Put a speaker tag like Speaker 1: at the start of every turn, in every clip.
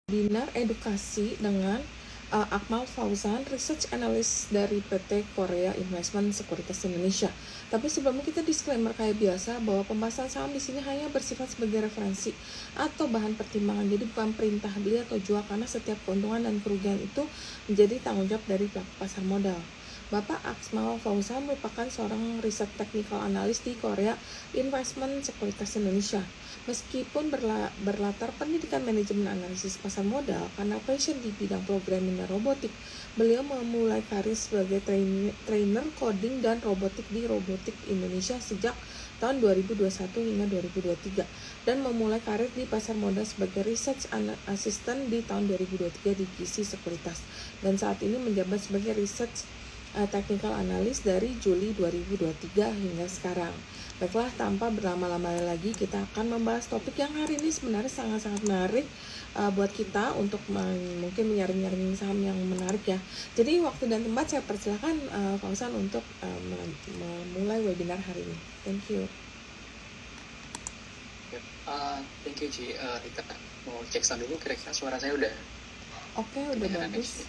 Speaker 1: webinar edukasi dengan Akmal Fauzan, Research Analyst dari PT Korea Investment Sekuritas Indonesia. Tapi sebelumnya kita disclaimer kayak biasa bahwa pembahasan saham di sini hanya bersifat sebagai referensi atau bahan pertimbangan, jadi bukan perintah beli atau jual karena setiap keuntungan dan kerugian itu menjadi tanggung jawab dari pelaku pasar modal. Bapak Akmal Fauzan merupakan seorang riset technical analyst di Korea Investment Sekuritas Indonesia. Meskipun berlatar pendidikan manajemen analisis pasar modal karena passion di bidang programming dan robotik, beliau memulai karir sebagai trainer coding dan robotik di Robotik Indonesia sejak tahun 2021 hingga 2023 dan memulai karir di pasar modal sebagai research assistant di tahun 2023 di GC Sekuritas dan saat ini menjabat sebagai research technical analyst dari Juli 2023 hingga sekarang. Baiklah, tanpa berlama-lama lagi kita akan membahas topik yang hari ini sebenarnya sangat-sangat menarik buat kita untuk mungkin menyaring-nyaring saham yang menarik ya. Jadi waktu dan tempat saya persilakan Fauzan untuk memulai webinar hari ini. Thank you.
Speaker 2: Thank you Ci. Kita mau cek sound dulu, kira-kira suara saya udah
Speaker 1: Oke, udah bagus.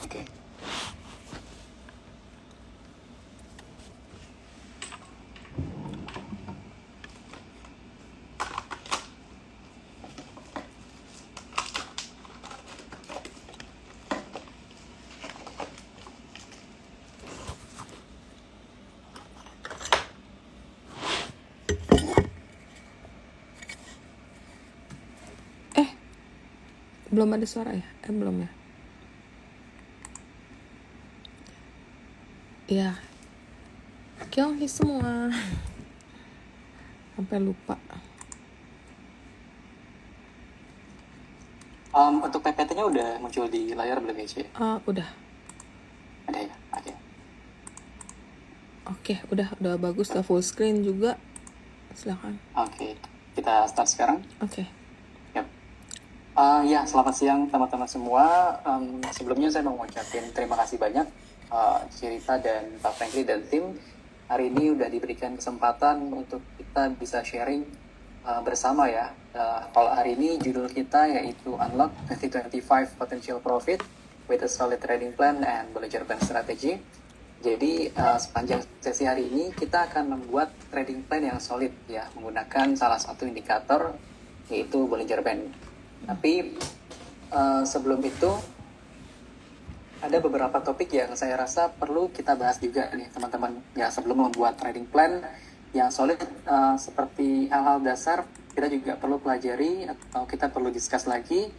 Speaker 2: Oke.
Speaker 1: Belum ada suara ya? Belum ya? Ya, Kyonghi semua sampai lupa.
Speaker 2: Untuk PPT-nya udah muncul di layar belum ya Ci?
Speaker 1: Udah.
Speaker 2: Ada ya?
Speaker 1: Oke, udah bagus, udah full screen juga. Silakan.
Speaker 2: Oke, kita start sekarang.
Speaker 1: Oke.
Speaker 2: Yap. Ya, selamat siang teman-teman semua. Sebelumnya saya mau ngucapin terima kasih banyak Cirita dan Pak Franky dan tim. Hari ini udah diberikan kesempatan untuk kita bisa sharing bersama ya. Kalau hari ini judul kita yaitu Unlock 2025 Potential Profit with a Solid Trading Plan and Bollinger Band Strategy. Jadi sepanjang sesi hari ini kita akan membuat trading plan yang solid ya, menggunakan salah satu indikator yaitu Bollinger Band. Tapi sebelum itu ada beberapa topik yang saya rasa perlu kita bahas juga nih teman-teman ya, sebelum membuat trading plan yang solid. Seperti hal-hal dasar kita juga perlu pelajari atau kita perlu discuss lagi,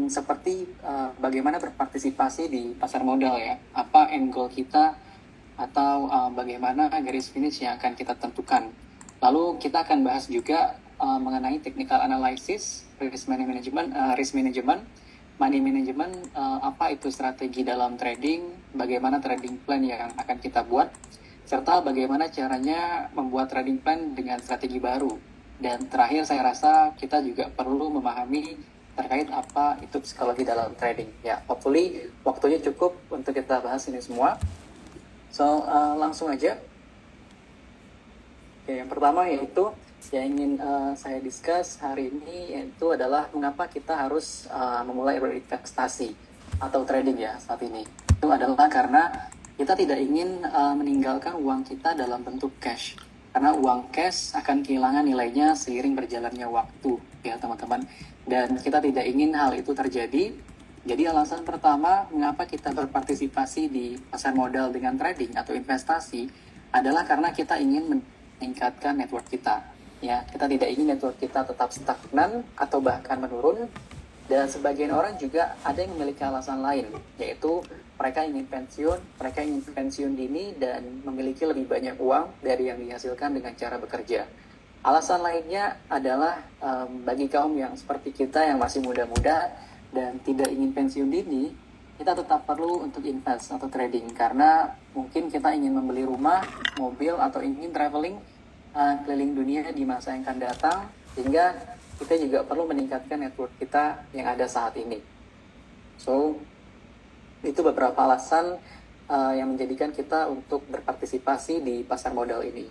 Speaker 2: seperti bagaimana berpartisipasi di pasar modal ya, apa end goal kita atau bagaimana garis finish yang akan kita tentukan. Lalu kita akan bahas juga mengenai technical analysis, risk management, money management, apa itu strategi dalam trading, bagaimana trading plan yang akan kita buat, serta bagaimana caranya membuat trading plan dengan strategi baru. Dan terakhir saya rasa kita juga perlu memahami terkait apa itu psikologi dalam trading ya. Hopefully waktunya cukup untuk kita bahas ini semua. So langsung aja. Oke, yang pertama yaitu yang ingin saya discuss hari ini yaitu adalah mengapa kita harus memulai berinvestasi atau trading ya saat ini. Itu adalah karena kita tidak ingin meninggalkan uang kita dalam bentuk cash, karena uang cash akan kehilangan nilainya seiring berjalannya waktu ya teman-teman, dan kita tidak ingin hal itu terjadi. Jadi alasan pertama mengapa kita berpartisipasi di pasar modal dengan trading atau investasi adalah karena kita ingin meningkatkan network kita ya. Kita tidak ingin network kita tetap stagnan atau bahkan menurun. Dan sebagian orang juga ada yang memiliki alasan lain, yaitu mereka ingin pensiun dini dan memiliki lebih banyak uang dari yang dihasilkan dengan cara bekerja. Alasan lainnya adalah bagi kaum yang seperti kita yang masih muda-muda dan tidak ingin pensiun dini, kita tetap perlu untuk invest atau trading karena mungkin kita ingin membeli rumah, mobil, atau ingin traveling keliling dunia di masa yang akan datang, sehingga kita juga perlu meningkatkan network kita yang ada saat ini. So, itu beberapa alasan yang menjadikan kita untuk berpartisipasi di pasar modal ini.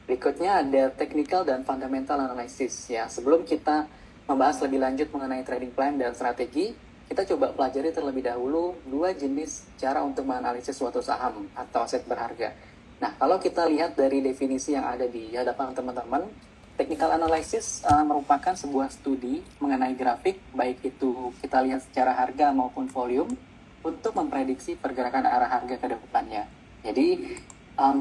Speaker 2: Berikutnya ada technical dan fundamental analysis. Ya, sebelum kita membahas lebih lanjut mengenai trading plan dan strategi, kita coba pelajari terlebih dahulu dua jenis cara untuk menganalisis suatu saham atau aset berharga. Nah, kalau kita lihat dari definisi yang ada di hadapan teman-teman, technical analysis merupakan sebuah studi mengenai grafik, baik itu kita lihat secara harga maupun volume, untuk memprediksi pergerakan arah harga ke depannya. Jadi,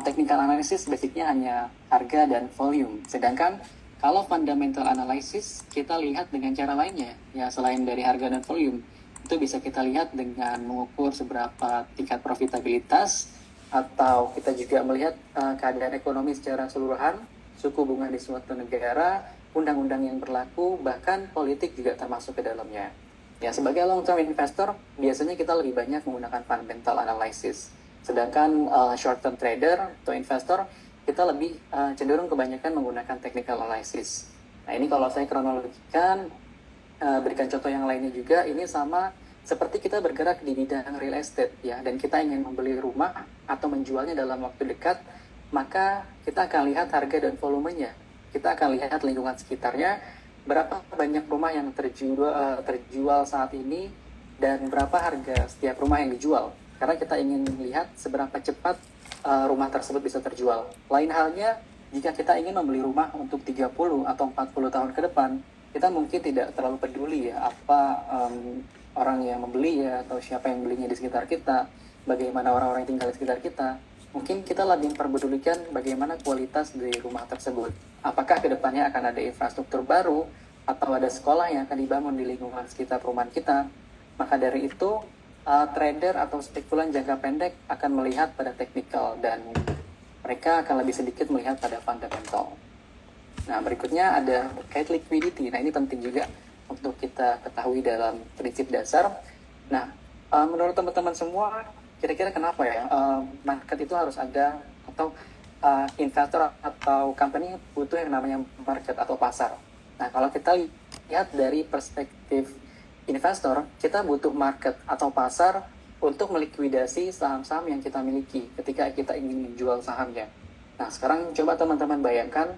Speaker 2: technical analysis basicnya hanya harga dan volume. Sedangkan kalau fundamental analysis, kita lihat dengan cara lainnya. Ya, selain dari harga dan volume, itu bisa kita lihat dengan mengukur seberapa tingkat profitabilitas, atau kita juga melihat keadaan ekonomi secara keseluruhan, suku bunga di suatu negara, undang-undang yang berlaku, bahkan politik juga termasuk ke dalamnya. Ya, sebagai long-term investor, biasanya kita lebih banyak menggunakan fundamental analysis. Sedangkan short-term trader atau investor, kita lebih cenderung kebanyakan menggunakan technical analysis. Nah, ini kalau saya kronologikan, berikan contoh yang lainnya juga, ini sama seperti kita bergerak di bidang real estate, ya, dan kita ingin membeli rumah atau menjualnya dalam waktu dekat, maka kita akan lihat harga dan volumenya. Kita akan lihat lingkungan sekitarnya, berapa banyak rumah yang terjual saat ini, dan berapa harga setiap rumah yang dijual. Karena kita ingin melihat seberapa cepat rumah tersebut bisa terjual. Lain halnya, jika kita ingin membeli rumah untuk 30 atau 40 tahun ke depan, kita mungkin tidak terlalu peduli ya apa orang yang membeli ya, atau siapa yang belinya di sekitar kita, bagaimana orang-orang yang tinggal di sekitar kita. Mungkin kita lebih memperdulikan bagaimana kualitas di rumah tersebut. Apakah kedepannya akan ada infrastruktur baru, atau ada sekolah yang akan dibangun di lingkungan sekitar perumahan kita. Maka dari itu, trader atau spekulan jangka pendek akan melihat pada teknikal, dan mereka akan lebih sedikit melihat pada fundamental. Nah, berikutnya ada terkait liquidity. Nah, ini penting juga untuk kita ketahui dalam prinsip dasar. Nah, menurut teman-teman semua, kira-kira kenapa ya market itu harus ada, atau investor atau company butuh yang namanya market atau pasar? Nah, kalau kita lihat dari perspektif investor, kita butuh market atau pasar untuk melikuidasi saham-saham yang kita miliki ketika kita ingin menjual sahamnya. Nah, sekarang coba teman-teman bayangkan,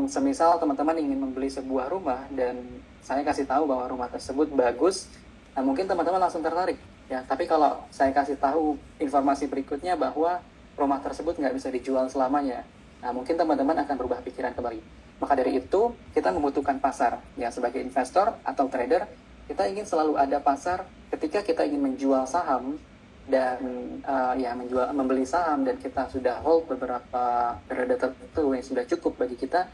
Speaker 2: semisal teman-teman ingin membeli sebuah rumah dan saya kasih tahu bahwa rumah tersebut bagus, nah mungkin teman-teman langsung tertarik. Ya, tapi kalau saya kasih tahu informasi berikutnya bahwa rumah tersebut nggak bisa dijual selamanya, nah mungkin teman-teman akan berubah pikiran kembali. Maka dari itu, kita membutuhkan pasar. Ya, sebagai investor atau trader, kita ingin selalu ada pasar ketika kita ingin menjual saham, dan membeli saham, dan kita sudah hold beberapa periode tertentu yang sudah cukup bagi kita,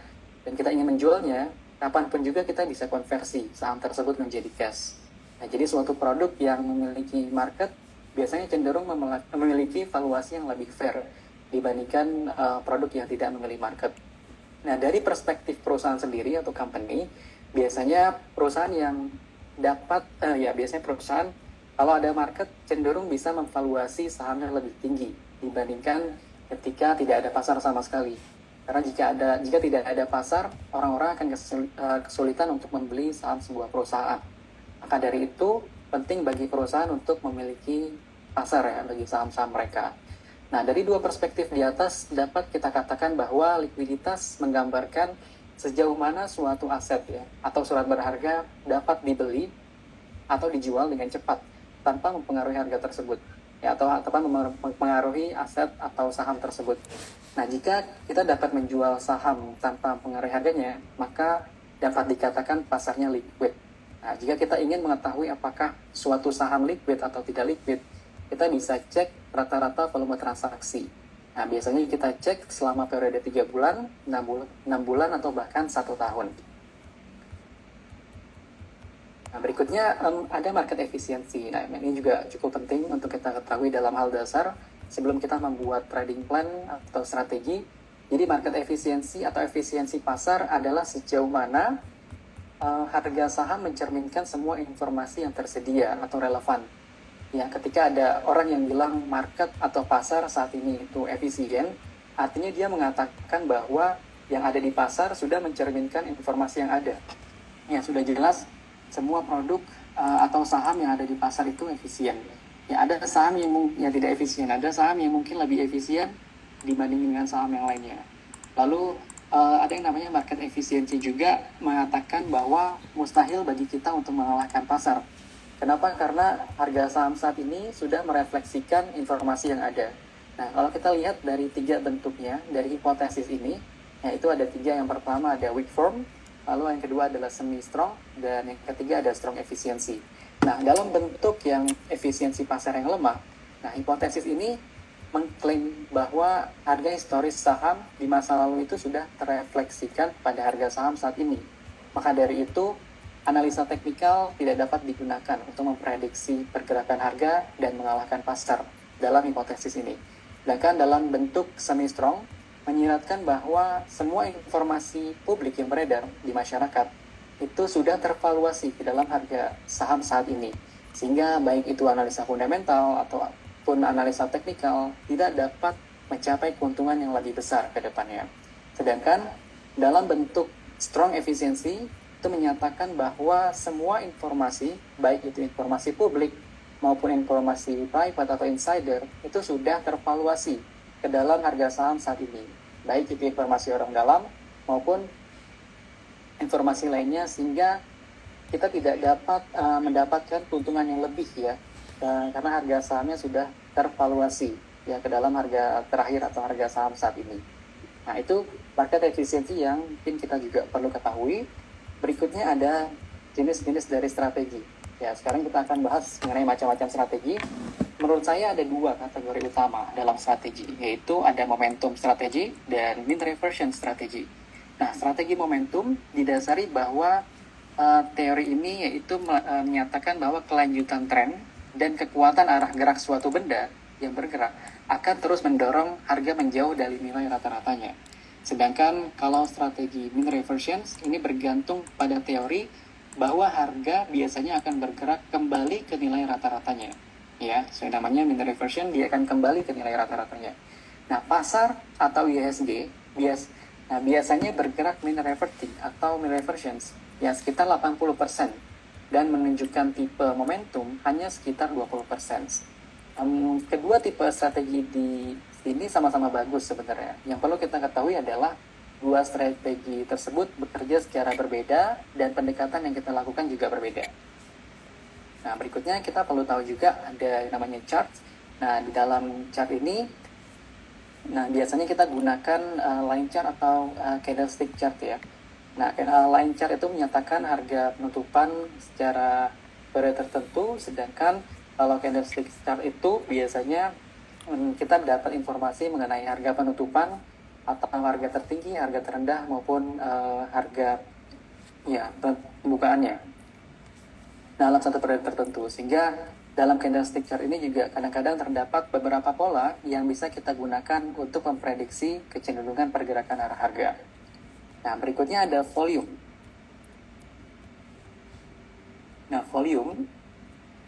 Speaker 2: dan kita ingin menjualnya, kapanpun juga kita bisa konversi saham tersebut menjadi cash. Nah, jadi suatu produk yang memiliki market biasanya cenderung memiliki valuasi yang lebih fair dibandingkan produk yang tidak memiliki market. Nah, dari perspektif perusahaan sendiri atau company, biasanya perusahaan yang biasanya perusahaan kalau ada market cenderung bisa memvaluasi sahamnya lebih tinggi dibandingkan ketika tidak ada pasar sama sekali. Karena jika tidak ada pasar, orang-orang akan kesulitan untuk membeli saham sebuah perusahaan. Maka dari itu, penting bagi perusahaan untuk memiliki pasar ya bagi saham-saham mereka. Nah, dari dua perspektif di atas dapat kita katakan bahwa likuiditas menggambarkan sejauh mana suatu aset ya atau surat berharga dapat dibeli atau dijual dengan cepat tanpa mempengaruhi harga tersebut, ya, atau tanpa mempengaruhi aset atau saham tersebut. Nah, jika kita dapat menjual saham tanpa mempengaruhi harganya, maka dapat dikatakan pasarnya liquid. Nah, jika kita ingin mengetahui apakah suatu saham liquid atau tidak liquid, kita bisa cek rata-rata volume transaksi. Nah, biasanya kita cek selama periode 3 bulan, 6 bulan, atau bahkan 1 tahun. Nah, berikutnya ada market efisiensi. Nah, ini juga cukup penting untuk kita ketahui dalam hal dasar sebelum kita membuat trading plan atau strategi. Jadi market efisiensi atau efisiensi pasar adalah sejauh mana harga saham mencerminkan semua informasi yang tersedia atau relevan. Ya, ketika ada orang yang bilang market atau pasar saat ini itu efisien, artinya dia mengatakan bahwa yang ada di pasar sudah mencerminkan informasi yang ada. Ya, sudah jelas semua produk atau saham yang ada di pasar itu efisien. Ya, ada saham yang tidak efisien, ada saham yang mungkin lebih efisien dibanding dengan saham yang lainnya. Lalu ada yang namanya market efficiency juga mengatakan bahwa mustahil bagi kita untuk mengalahkan pasar. Kenapa? Karena harga saham saat ini sudah merefleksikan informasi yang ada. Nah, kalau kita lihat dari 3 bentuknya, dari hipotesis ini, yaitu ada 3. Yang pertama ada weak form, lalu yang kedua adalah semi strong, dan yang ketiga ada strong efficiency. Nah, dalam bentuk yang efisiensi pasar yang lemah, nah hipotesis ini mengklaim bahwa harga historis saham di masa lalu itu sudah terefleksikan pada harga saham saat ini. Maka dari itu, analisa teknikal tidak dapat digunakan untuk memprediksi pergerakan harga dan mengalahkan pasar dalam hipotesis ini. Sedangkan dalam bentuk semi-strong, menyiratkan bahwa semua informasi publik yang beredar di masyarakat itu sudah tervaluasi ke dalam harga saham saat ini. Sehingga baik itu analisa fundamental ataupun analisa teknikal tidak dapat mencapai keuntungan yang lebih besar ke depannya. Sedangkan dalam bentuk strong efficiency itu menyatakan bahwa semua informasi, baik itu informasi publik maupun informasi private atau insider, itu sudah tervaluasi ke dalam harga saham saat ini. Baik itu informasi orang dalam maupun informasi lainnya, sehingga kita tidak dapat mendapatkan keuntungan yang lebih ya, karena harga sahamnya sudah tervaluasi ya ke dalam harga terakhir atau harga saham saat ini. Nah, itu market efficiency yang mungkin kita juga perlu ketahui. Berikutnya ada jenis-jenis dari strategi. Ya, sekarang kita akan bahas mengenai macam-macam strategi. Menurut saya ada 2 kategori utama dalam strategi, yaitu ada momentum strategi dan mean reversion strategi. Nah, strategi momentum didasari bahwa teori ini yaitu menyatakan bahwa kelanjutan tren dan kekuatan arah gerak suatu benda yang bergerak akan terus mendorong harga menjauh dari nilai rata-ratanya. Sedangkan kalau strategi mean reversion ini bergantung pada teori bahwa harga biasanya akan bergerak kembali ke nilai rata-ratanya. Ya, namanya mean reversion, dia akan kembali ke nilai rata-ratanya. Nah, pasar atau IHSG biasanya bergerak mean reverting atau mean reversions ya sekitar 80% dan menunjukkan tipe momentum hanya sekitar 20%. Kedua tipe strategi di sini sama-sama bagus sebenarnya. Yang perlu kita ketahui adalah 2 strategi tersebut bekerja secara berbeda dan pendekatan yang kita lakukan juga berbeda. Nah, berikutnya kita perlu tahu juga ada yang namanya chart. Nah, di dalam chart ini, nah biasanya kita gunakan line chart atau candlestick chart ya. Nah, line chart itu menyatakan harga penutupan secara periode tertentu, sedangkan kalau candlestick chart itu biasanya kita dapat informasi mengenai harga penutupan atau harga tertinggi, harga terendah maupun harga ya pembukaannya dalam satu periode tertentu. Sehingga dalam candlestick chart ini juga kadang-kadang terdapat beberapa pola yang bisa kita gunakan untuk memprediksi kecenderungan pergerakan arah harga. Nah, berikutnya ada volume.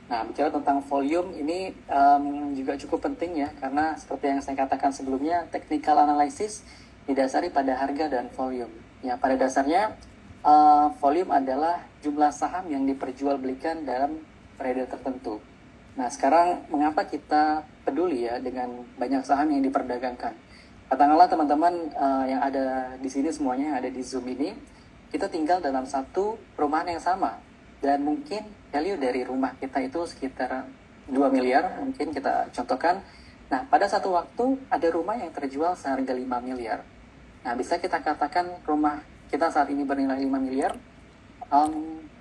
Speaker 2: Nah, bicara tentang volume ini juga cukup penting ya, karena seperti yang saya katakan sebelumnya, technical analysis didasari pada harga dan volume. Ya, pada dasarnya volume adalah jumlah saham yang diperjualbelikan dalam periode tertentu. Nah, sekarang mengapa kita peduli ya dengan banyak saham yang diperdagangkan? Katakanlah teman-teman yang ada di sini semuanya, yang ada di Zoom ini, kita tinggal dalam satu perumahan yang sama. Dan mungkin value dari rumah kita itu sekitar 2 miliar, mungkin kita contohkan. Nah, pada satu waktu ada rumah yang terjual seharga 5 miliar. Nah, bisa kita katakan rumah kita saat ini bernilai 5 miliar?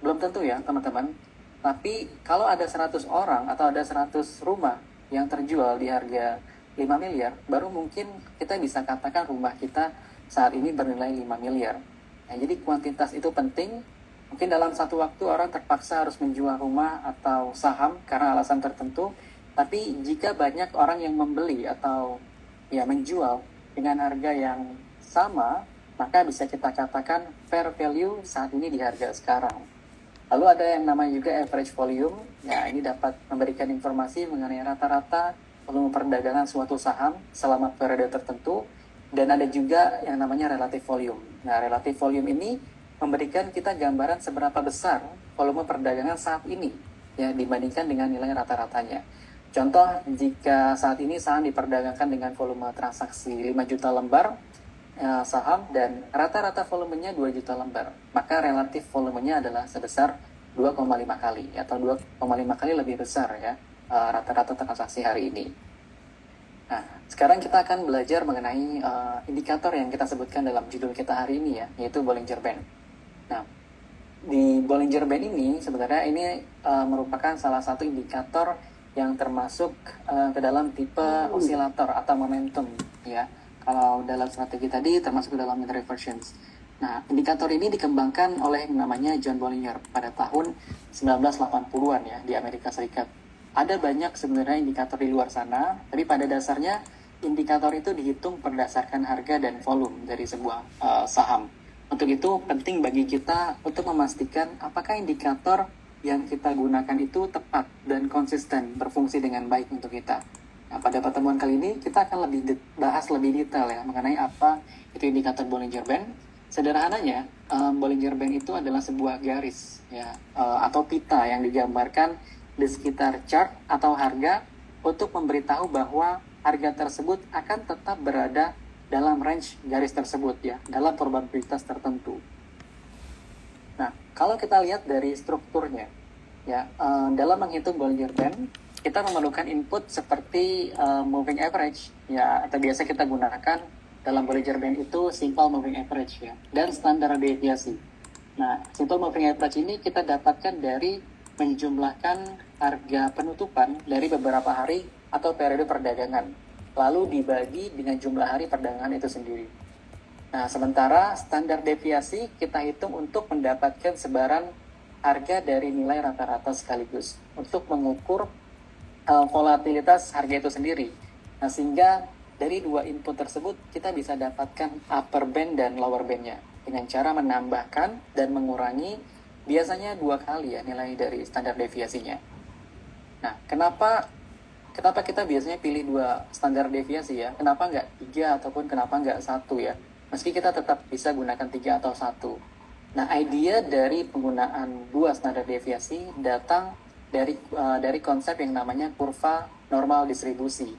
Speaker 2: Belum tentu ya, teman-teman. Tapi kalau ada 100 orang atau ada 100 rumah yang terjual di harga 5 miliar, baru mungkin kita bisa katakan rumah kita saat ini bernilai 5 miliar. Nah, jadi kuantitas itu penting. Mungkin dalam satu waktu orang terpaksa harus menjual rumah atau saham karena alasan tertentu. Tapi jika banyak orang yang membeli atau ya menjual dengan harga yang sama, maka bisa kita katakan fair value saat ini di harga sekarang. Lalu ada yang namanya juga average volume. Ya, ini dapat memberikan informasi mengenai rata-rata volume perdagangan suatu saham selama periode tertentu. Dan ada juga yang namanya relative volume. Nah, relative volume ini memberikan kita gambaran seberapa besar volume perdagangan saat ini ya dibandingkan dengan nilai rata-ratanya. Contoh, jika saat ini saham diperdagangkan dengan volume transaksi 5 juta lembar, saham dan rata-rata volumenya 2 juta lembar, maka relatif volumenya adalah sebesar 2,5 kali atau 2,5 kali lebih besar ya rata-rata transaksi hari ini. Nah, sekarang kita akan belajar mengenai indikator yang kita sebutkan dalam judul kita hari ini ya, yaitu Bollinger Band. Nah, di Bollinger Band ini sebenarnya ini merupakan salah satu indikator yang termasuk ke dalam tipe osilator atau momentum ya. Kalau dalam strategi tadi termasuk ke dalam mean reversions. Nah, indikator ini dikembangkan oleh yang namanya John Bollinger pada tahun 1980-an ya di Amerika Serikat. Ada banyak sebenarnya indikator di luar sana, tapi pada dasarnya indikator itu dihitung berdasarkan harga dan volume dari sebuah saham. Untuk itu penting bagi kita untuk memastikan apakah indikator yang kita gunakan itu tepat dan konsisten berfungsi dengan baik untuk kita. Nah, pada pertemuan kali ini kita akan bahas lebih detail ya mengenai apa itu indikator Bollinger Band. Sederhananya, Bollinger Band itu adalah sebuah garis ya atau pita yang digambarkan di sekitar chart atau harga untuk memberitahu bahwa harga tersebut akan tetap berada dalam range garis tersebut ya, dalam probabilitas tertentu. Nah, kalau kita lihat dari strukturnya ya, dalam menghitung Bollinger Band kita memerlukan input seperti moving average ya, atau biasa kita gunakan dalam Bollinger Band itu simple moving average ya, dan standar deviasi. Nah, simple moving average ini kita dapatkan dari menjumlahkan harga penutupan dari beberapa hari atau periode perdagangan, lalu dibagi dengan jumlah hari perdagangan itu sendiri. Nah, sementara standar deviasi kita hitung untuk mendapatkan sebaran harga dari nilai rata-rata sekaligus untuk mengukur volatilitas harga itu sendiri. Nah, sehingga dari dua input tersebut kita bisa dapatkan upper band dan lower bandnya dengan cara menambahkan dan mengurangi biasanya 2 kali ya nilai dari standar deviasinya. Nah, kenapa kita biasanya pilih 2 standar deviasi ya? Kenapa nggak 3 ataupun kenapa nggak 1 ya? Meski kita tetap bisa gunakan 3 atau 1. Nah, ide dari penggunaan 2 standar deviasi datang dari konsep yang namanya kurva normal distribusi.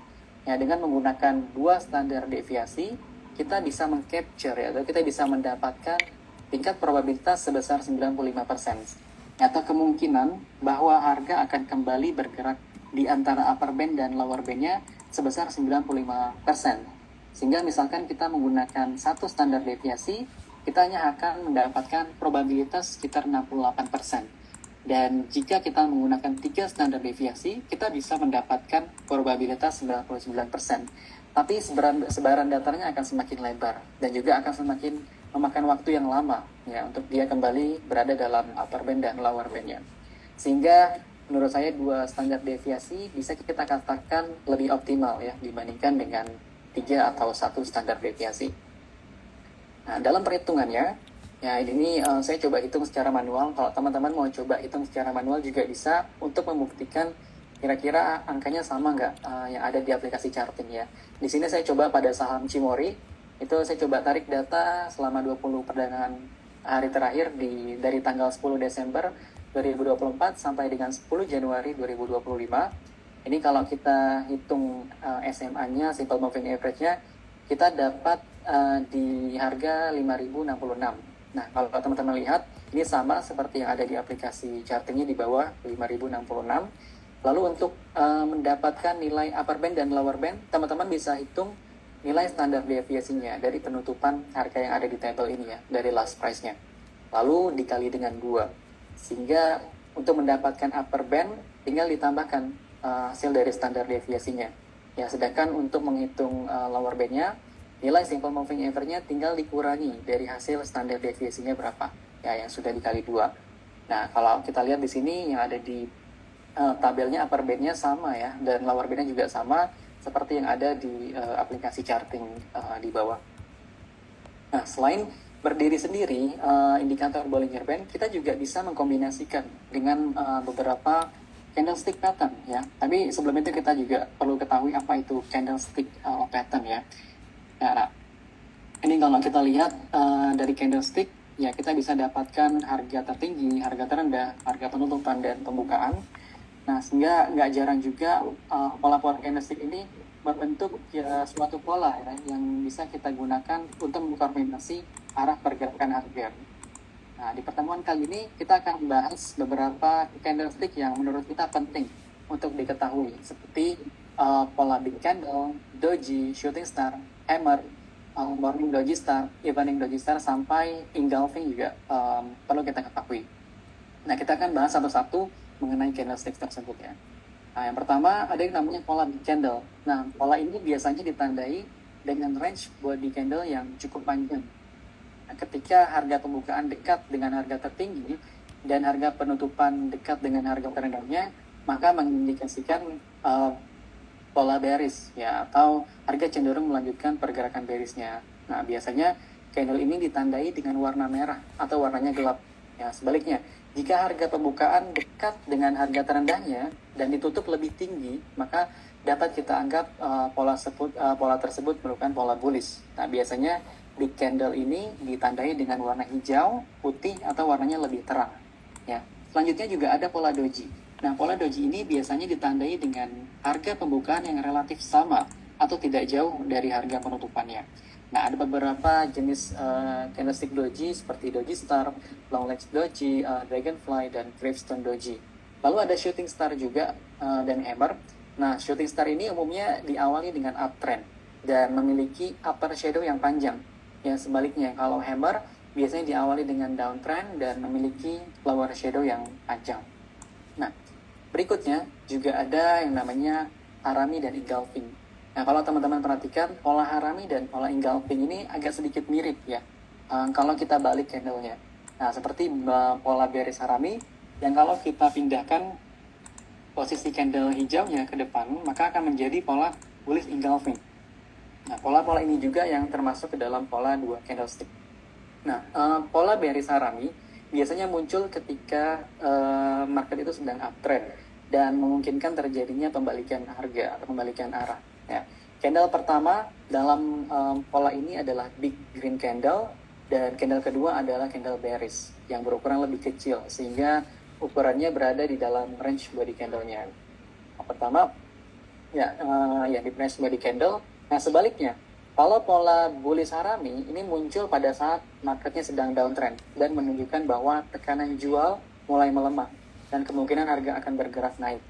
Speaker 2: Ya, dengan menggunakan 2 standar deviasi, kita bisa mengcapture ya, atau kita bisa mendapatkan tingkat probabilitas sebesar 95%. Atau kemungkinan bahwa harga akan kembali bergerak di antara upper band dan lower bandnya sebesar 95%. Sehingga misalkan kita menggunakan 1 standar deviasi, kita hanya akan mendapatkan probabilitas sekitar 68%. Dan jika kita menggunakan 3 standar deviasi, kita bisa mendapatkan probabilitas 99%. Tapi sebaran datarnya akan semakin lebar dan juga akan semakin memakan waktu yang lama ya untuk dia kembali berada dalam upper band dan lower bandnya. Sehingga menurut saya 2 standar deviasi bisa kita katakan lebih optimal ya dibandingkan dengan 3 atau 1 standar deviasi. Nah, dalam perhitungannya ya ini saya coba hitung secara manual. Kalau teman-teman mau coba hitung secara manual juga bisa untuk membuktikan kira-kira angkanya sama nggak yang ada di aplikasi charting ya. Di sini saya coba pada saham Cimory, itu saya coba tarik data selama 20 perdagangan hari terakhir dari tanggal 10 Desember 2024 sampai dengan 10 Januari 2025. Ini kalau kita hitung SMA-nya, Simple Moving Average-nya, kita dapat di harga 5.066. Nah, kalau teman-teman lihat, ini sama seperti yang ada di aplikasi chartingnya di bawah 5.066. Lalu untuk mendapatkan nilai upper band dan lower band, teman-teman bisa hitung nilai standar deviasinya dari penutupan harga yang ada di tabel ini ya, dari last price-nya. Lalu dikali dengan 2. Sehingga untuk mendapatkan upper band, tinggal ditambahkan hasil dari standar deviasinya. Ya, sedangkan untuk menghitung lower band-nya, nilai simple moving average-nya tinggal dikurangi dari hasil standar deviasinya berapa. Ya, yang sudah dikali 2. Nah, kalau kita lihat di sini yang ada di tabelnya upper band-nya sama ya, dan lower band-nya juga sama seperti yang ada di aplikasi charting di bawah. Nah, selain berdiri sendiri, indikator Bollinger Band, kita juga bisa mengkombinasikan dengan beberapa candlestick pattern ya. Tapi sebelum itu kita juga perlu ketahui apa itu candlestick pattern ya. Nah, ini kalau kita lihat dari candlestick, ya kita bisa dapatkan harga tertinggi, harga terendah, harga penutupan dan pembukaan. Nah, sehingga nggak jarang juga pola-pola candlestick ini membentuk ya suatu pola ya, yang bisa kita gunakan untuk mengkoordinasi arah pergerakan harga. Nah, di pertemuan kali ini kita akan membahas beberapa candlestick yang menurut kita penting untuk diketahui, seperti pola big candle, doji, shooting star, hammer, morning doji star, evening doji star, sampai engulfing juga perlu kita ketahui. Nah, kita akan bahas satu-satu mengenai candlestick tersebut ya. Nah, yang pertama ada yang namanya pola big candle. Nah, pola ini biasanya ditandai dengan range body candle yang cukup panjang. Nah, ketika harga pembukaan dekat dengan harga tertinggi dan harga penutupan dekat dengan harga terendahnya, maka mengindikasikan pola bearish ya, atau harga cenderung melanjutkan pergerakan bearishnya. Nah, biasanya candle ini ditandai dengan warna merah atau warnanya gelap. Ya, sebaliknya, jika harga pembukaan dekat dengan harga terendahnya dan ditutup lebih tinggi, maka dapat kita anggap pola tersebut merupakan pola bullish. Nah, biasanya big candle ini ditandai dengan warna hijau, putih, atau warnanya lebih terang. Ya. Selanjutnya juga ada pola doji. Nah, pola doji ini biasanya ditandai dengan harga pembukaan yang relatif sama atau tidak jauh dari harga penutupannya. Nah, ada beberapa jenis candlestick doji seperti doji star, long legs doji, dragonfly, dan gravestone doji. Lalu ada shooting star juga dan hammer. Nah, shooting star ini umumnya diawali dengan uptrend dan memiliki upper shadow yang panjang. Ya, sebaliknya kalau hammer biasanya diawali dengan downtrend dan memiliki lower shadow yang panjang. Nah, berikutnya juga ada yang namanya harami dan engulfing. Nah, kalau teman-teman perhatikan, pola harami dan pola engulfing ini agak sedikit mirip ya. Kalau kita balik candlenya. Nah, seperti pola bearish harami, yang kalau kita pindahkan posisi candle hijaunya ke depan, maka akan menjadi pola bullish engulfing. Nah, pola-pola ini juga yang termasuk ke dalam pola dua candlestick. Nah, pola bearish harami biasanya muncul ketika market itu sedang uptrend dan memungkinkan terjadinya pembalikan harga atau pembalikan arah. Ya. Candle pertama dalam pola ini adalah big green candle, dan candle kedua adalah candle bearish yang berukuran lebih kecil sehingga ukurannya berada di dalam range body candle-nya. Yang pertama ya di range body candle. Nah, sebaliknya kalau pola bullish harami ini muncul pada saat marketnya sedang downtrend dan menunjukkan bahwa tekanan jual mulai melemah dan kemungkinan harga akan bergerak naik.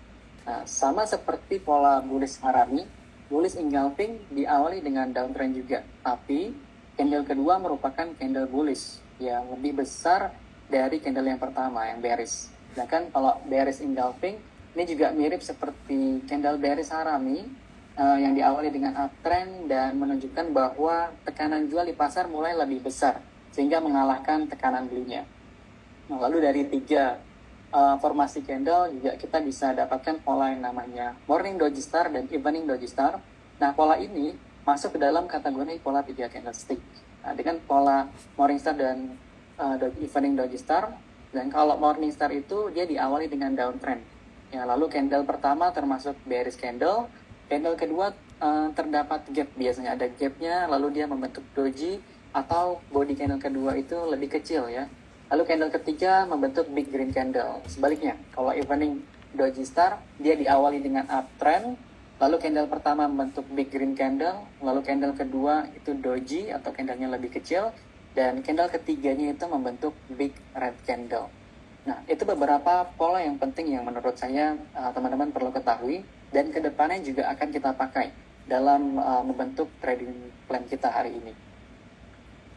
Speaker 2: Nah, sama seperti pola bullish harami, bullish engulfing diawali dengan downtrend juga, tapi candle kedua merupakan candle bullish yang lebih besar dari candle yang pertama yang bearish. Sedangkan kalau bearish engulfing ini juga mirip seperti candle bearish harami yang diawali dengan uptrend dan menunjukkan bahwa tekanan jual di pasar mulai lebih besar sehingga mengalahkan tekanan belinya. Nah, lalu dari tiga formasi candle juga kita bisa dapatkan pola yang namanya morning doji star dan evening doji star. Nah, pola ini masuk ke dalam kategori pola 3 candlestick. Nah, dengan pola morning star dan evening doji star, dan kalau morning star itu dia diawali dengan downtrend. Ya, lalu candle pertama termasuk bearish candle, candle kedua terdapat gap, biasanya ada gapnya, lalu dia membentuk doji atau body candle kedua itu lebih kecil ya. Lalu candle ketiga membentuk big green candle. Sebaliknya, kalau evening doji star, dia diawali dengan uptrend, lalu candle pertama membentuk big green candle, lalu candle kedua itu doji atau candlenya lebih kecil, dan candle ketiganya itu membentuk big red candle. Nah, itu beberapa pola yang penting yang menurut saya teman-teman perlu ketahui, dan kedepannya juga akan kita pakai dalam membentuk trading plan kita hari ini.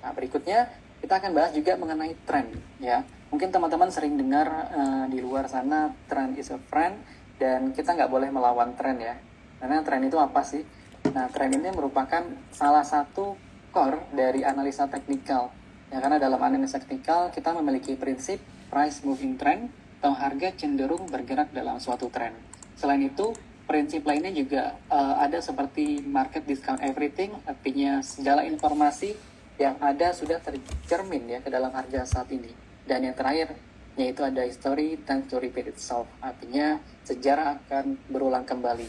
Speaker 2: Nah, berikutnya kita akan bahas juga mengenai tren ya. Mungkin teman-teman sering dengar di luar sana trend is a friend, dan kita nggak boleh melawan tren ya. Karena tren itu apa sih? Nah, tren ini merupakan salah satu core dari analisa teknikal. Ya, karena dalam analisa teknikal kita memiliki prinsip price moving trend atau harga cenderung bergerak dalam suatu tren. Selain itu, prinsip lainnya juga ada seperti market discount everything, artinya segala informasi yang ada sudah tercermin ya ke dalam harga saat ini. Dan yang terakhir yaitu ada history tends to repeat itself, artinya sejarah akan berulang kembali.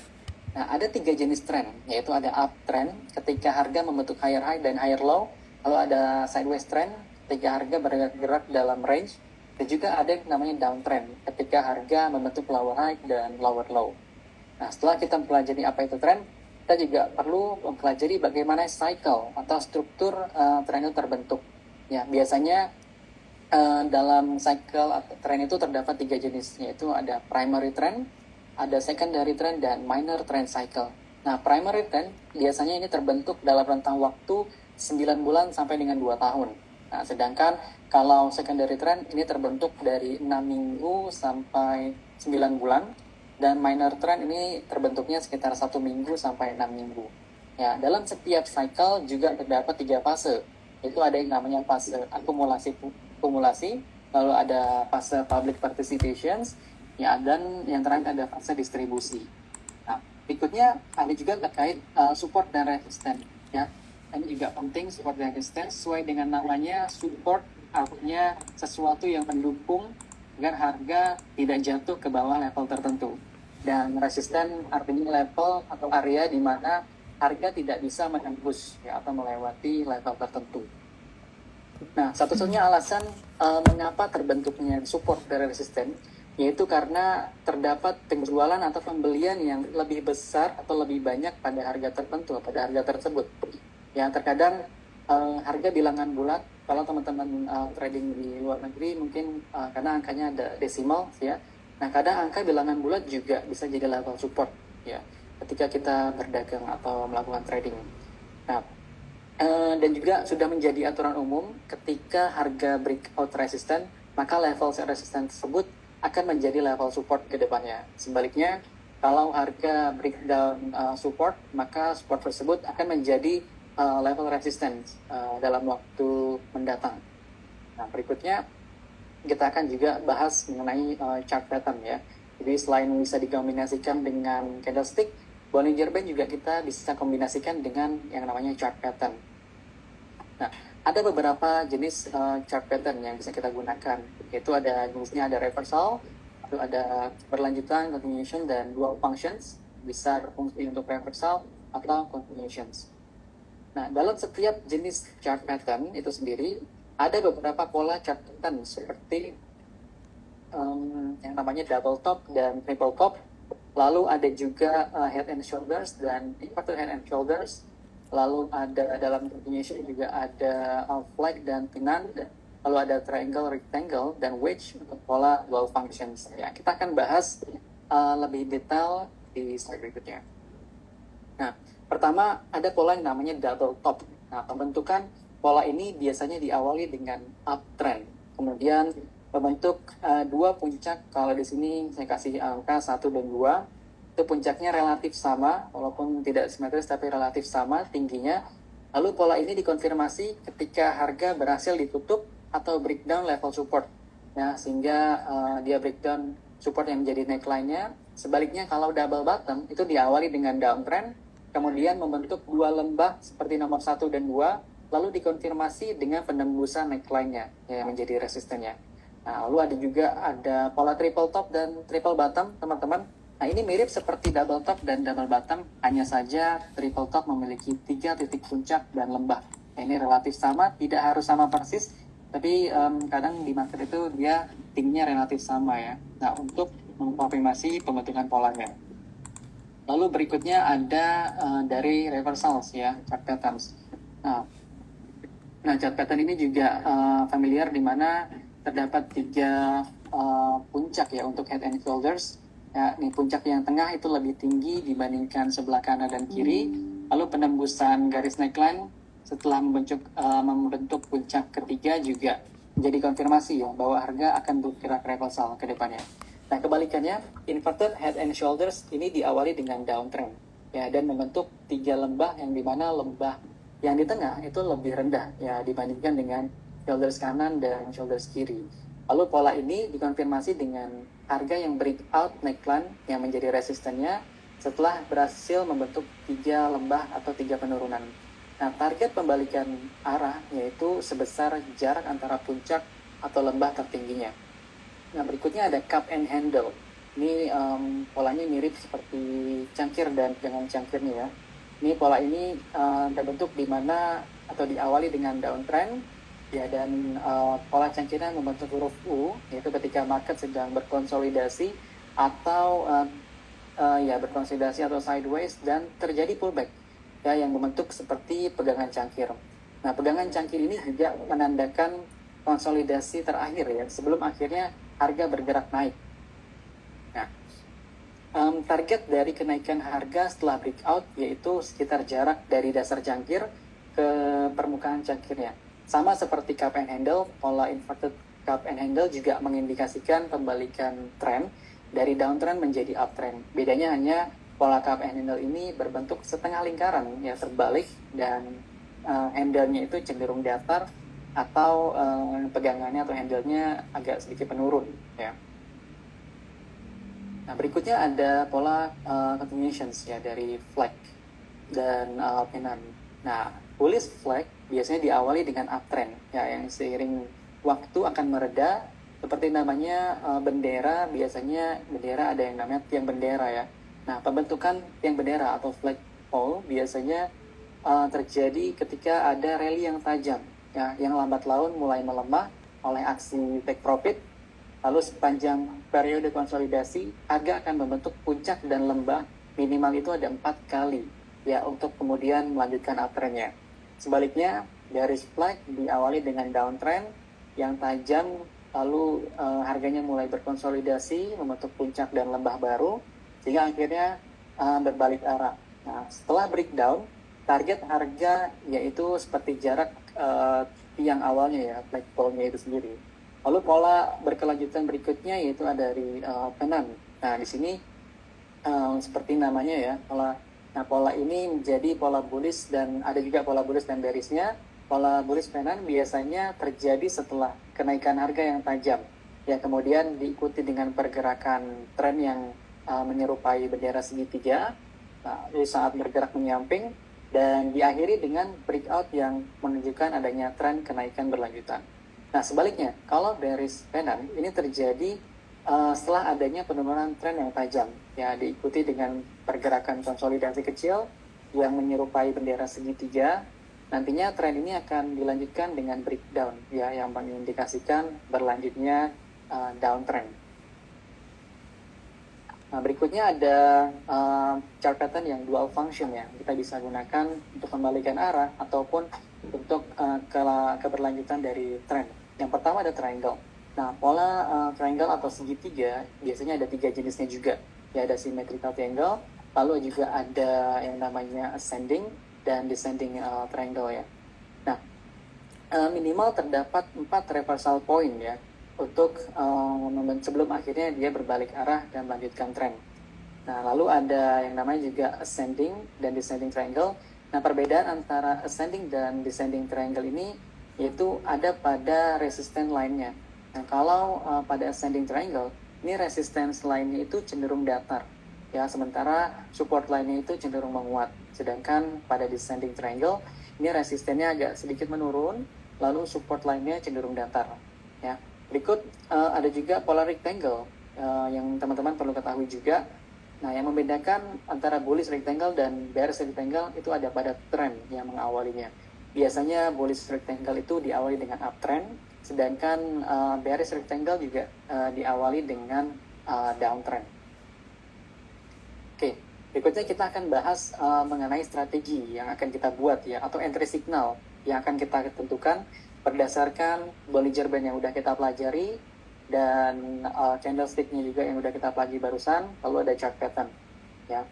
Speaker 2: Nah, ada 3 jenis tren, yaitu ada uptrend ketika harga membentuk higher high dan higher low, lalu ada sideways trend ketika harga bergerak dalam range, dan juga ada yang namanya downtrend ketika harga membentuk lower high dan lower low. Nah, setelah kita mempelajari apa itu tren, kita juga perlu mempelajari bagaimana cycle atau struktur tren itu terbentuk. Ya, biasanya dalam cycle atau tren itu terdapat 3 jenis, yaitu ada primary trend, ada secondary trend, dan minor trend cycle. Nah, primary trend biasanya ini terbentuk dalam rentang waktu 9 bulan sampai dengan 2 tahun. Nah, sedangkan kalau secondary trend ini terbentuk dari 6 minggu sampai 9 bulan, dan minor trend ini terbentuknya sekitar 1 minggu sampai 6 minggu. Ya, dalam setiap cycle juga terdapat 3 fase. Itu ada yang namanya fase akumulasi, lalu ada fase public participation, ya, dan yang terakhir ada fase distribusi. Nah, berikutnya ada juga terkait support dan resisten. Ya, ini juga penting, support dan resisten sesuai dengan namanya. Support artinya sesuatu yang mendukung agar harga tidak jatuh ke bawah level tertentu. Dan resisten artinya level atau area di mana harga tidak bisa menembus, ya, atau melewati level tertentu. Nah, satu-satunya alasan mengapa terbentuknya support dan resisten, yaitu karena terdapat penjualan atau pembelian yang lebih besar atau lebih banyak pada harga tertentu, pada harga tersebut. Ya, terkadang harga bilangan bulat, kalau teman-teman trading di luar negeri mungkin karena angkanya ada desimal, ya. Nah, kadang angka bilangan bulat juga bisa jadi level support, ya, ketika kita berdagang atau melakukan trading. Nah, dan juga sudah menjadi aturan umum ketika harga breakout resisten, maka level resisten tersebut akan menjadi level support ke depannya. Sebaliknya, kalau harga breakdown support, maka support tersebut akan menjadi level resistance dalam waktu mendatang. Nah, berikutnya kita akan juga bahas mengenai chart pattern, ya. Jadi selain bisa dikombinasikan dengan candlestick, Bollinger Band juga kita bisa kombinasikan dengan yang namanya chart pattern. Nah, ada beberapa jenis chart pattern yang bisa kita gunakan, yaitu ada jenisnya ada reversal, lalu ada berlanjutan, continuation, dan dual functions, bisa berfungsi untuk reversal atau continuations. Nah, dalam setiap jenis chart pattern itu sendiri, ada beberapa pola chart pattern seperti yang namanya double top dan triple top, lalu ada juga head and shoulders dan inverted head and shoulders, lalu ada dalam continuation juga ada flag dan pennant, lalu ada triangle, rectangle, dan wedge untuk pola dual functions. Ya, kita akan bahas lebih detail di slide berikutnya. Nah, pertama ada pola yang namanya double top. Nah, pembentukan pola ini biasanya diawali dengan uptrend, kemudian membentuk dua puncak. Kalau di sini saya kasih angka 1 dan 2, itu puncaknya relatif sama, walaupun tidak simetris tapi relatif sama tingginya. Lalu pola ini dikonfirmasi ketika harga berhasil ditutup atau breakdown level support, ya, sehingga dia breakdown support yang menjadi neckline-nya. Sebaliknya kalau double bottom itu diawali dengan downtrend, kemudian membentuk dua lembah seperti nomor 1 dan 2, lalu dikonfirmasi dengan penembusan neckline-nya, ya, yang menjadi resistennya. Nah, lalu ada pola triple top dan triple bottom, teman-teman. Nah, ini mirip seperti double top dan double bottom, hanya saja triple top memiliki 3 titik puncak dan lembah. Nah, ini relatif sama, tidak harus sama persis, tapi kadang di market itu dia tingginya relatif sama, ya. Nah, untuk mengkonfirmasi pembentukan polanya. Lalu berikutnya ada dari reversals, ya, chart patterns. Nah, chart pattern ini juga familiar di mana terdapat 3 puncak, ya, untuk head and shoulders. Ya, nih puncak yang tengah itu lebih tinggi dibandingkan sebelah kanan dan kiri. Lalu penembusan garis neckline setelah membentuk puncak ketiga juga menjadi konfirmasi, ya, bahwa harga akan bergerak reversal ke depannya. Nah, kebalikannya, inverted head and shoulders ini diawali dengan downtrend, ya, dan membentuk 3 lembah yang dimana lembah yang di tengah itu lebih rendah, ya, dibandingkan dengan shoulders kanan dan shoulders kiri. Lalu pola ini dikonfirmasi dengan harga yang breakout neckline yang menjadi resistennya setelah berhasil membentuk 3 lembah atau 3 penurunan. Nah, target pembalikan arah yaitu sebesar jarak antara puncak atau lembah tertingginya. Nah, berikutnya ada cup and handle. Ini polanya mirip seperti cangkir dan dengan cangkirnya, ya. Ini pola ini terbentuk di mana atau diawali dengan downtrend, ya, dan pola cangkirnya membentuk huruf U, yaitu ketika market sedang berkonsolidasi atau ya berkonsolidasi atau sideways dan terjadi pullback ya yang membentuk seperti pegangan cangkir. Nah, pegangan cangkir ini juga menandakan konsolidasi terakhir ya sebelum akhirnya harga bergerak naik. Nah, target dari kenaikan harga setelah breakout yaitu sekitar jarak dari dasar cangkir ke permukaan cangkirnya. Sama seperti cup and handle, pola inverted cup and handle juga mengindikasikan pembalikan tren dari downtrend menjadi uptrend. Bedanya hanya pola cup and handle ini berbentuk setengah lingkaran ya terbalik dan handle-nya itu cenderung datar atau pegangannya atau handle-nya agak sedikit menurun ya. Nah, berikutnya ada pola continuations ya dari flag dan pennant. Nah, bullish flag biasanya diawali dengan uptrend ya yang seiring waktu akan mereda seperti namanya bendera, biasanya bendera ada yang namanya tiang bendera ya. Nah, pembentukan tiang bendera atau flag pole biasanya terjadi ketika ada rally yang tajam ya, yang lambat laun mulai melemah oleh aksi take profit. Lalu sepanjang periode konsolidasi, harga akan membentuk puncak dan lembah minimal itu ada 4 kali ya untuk kemudian melanjutkan uptrendnya. Sebaliknya, garis flag diawali dengan downtrend yang tajam, lalu harganya mulai berkonsolidasi, membentuk puncak dan lembah baru, sehingga akhirnya berbalik arah. Nah, setelah breakdown, target harga yaitu seperti jarak tiang awalnya ya, flag pole-nya itu sendiri. Lalu pola berkelanjutan berikutnya yaitu ada dari pennant. Nah, di sini seperti namanya ya, pola ini menjadi pola bullish dan ada juga pola bullish dan bearishnya. Pola bullish pennant biasanya terjadi setelah kenaikan harga yang tajam. Ya, kemudian diikuti dengan pergerakan tren yang menyerupai bendera segitiga. Nah, di saat bergerak menyamping dan diakhiri dengan breakout yang menunjukkan adanya tren kenaikan berlanjutan. Nah, sebaliknya, kalau bearish pennant ini terjadi setelah adanya penurunan tren yang tajam, ya diikuti dengan pergerakan konsolidasi kecil yang menyerupai bendera segitiga. Nantinya tren ini akan dilanjutkan dengan breakdown, ya yang mengindikasikan berlanjutnya downtrend. Nah, berikutnya ada chart pattern yang dual function ya, kita bisa gunakan untuk kembalikan arah ataupun untuk keberlanjutan dari tren. Yang pertama ada triangle. Nah, pola triangle atau segitiga biasanya ada 3 jenisnya juga. Ya, ada symmetrical triangle, lalu juga ada yang namanya ascending dan descending triangle ya. Nah, minimal terdapat 4 reversal point ya untuk sebelum akhirnya dia berbalik arah dan melanjutkan tren. Nah, lalu ada yang namanya juga ascending dan descending triangle. Nah, perbedaan antara ascending dan descending triangle ini yaitu ada pada resistance line-nya. Nah, kalau pada ascending triangle, ini resistance line-nya itu cenderung datar. Ya, sementara support line-nya itu cenderung menguat. Sedangkan pada descending triangle, ini resistennya agak sedikit menurun, lalu support line-nya cenderung datar. Ya. Berikut ada juga polar rectangle yang teman-teman perlu ketahui juga. Nah, yang membedakan antara bullish rectangle dan bearish rectangle itu ada pada trend yang mengawalinya. Biasanya bullish rectangle itu diawali dengan uptrend, sedangkan bearish rectangle juga diawali dengan downtrend. Oke, berikutnya kita akan bahas mengenai strategi yang akan kita buat ya, atau entry signal yang akan kita tentukan berdasarkan Bollinger Band yang udah kita pelajari dan candlestick-nya juga yang udah kita pelajari barusan, lalu ada chart pattern ya.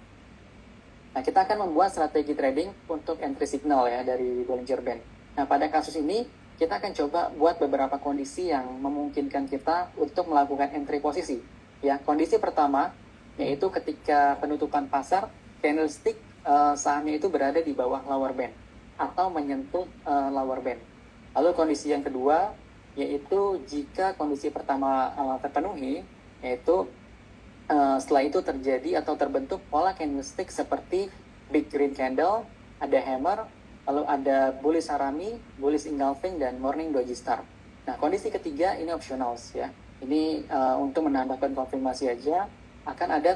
Speaker 2: Nah, kita akan membuat strategi trading untuk entry signal ya dari Bollinger Band. Nah, pada kasus ini kita akan coba buat beberapa kondisi yang memungkinkan kita untuk melakukan entry posisi. Ya, kondisi pertama yaitu ketika penutupan pasar candlestick sahamnya itu berada di bawah lower band atau menyentuh lower band. Lalu kondisi yang kedua yaitu jika kondisi pertama terpenuhi, yaitu setelah itu terjadi atau terbentuk pola candlestick seperti big green candle, ada hammer, lalu ada bullish harami, bullish engulfing, dan morning doji star. Nah, kondisi ketiga ini optional ya. Ini untuk menambahkan konfirmasi aja, akan ada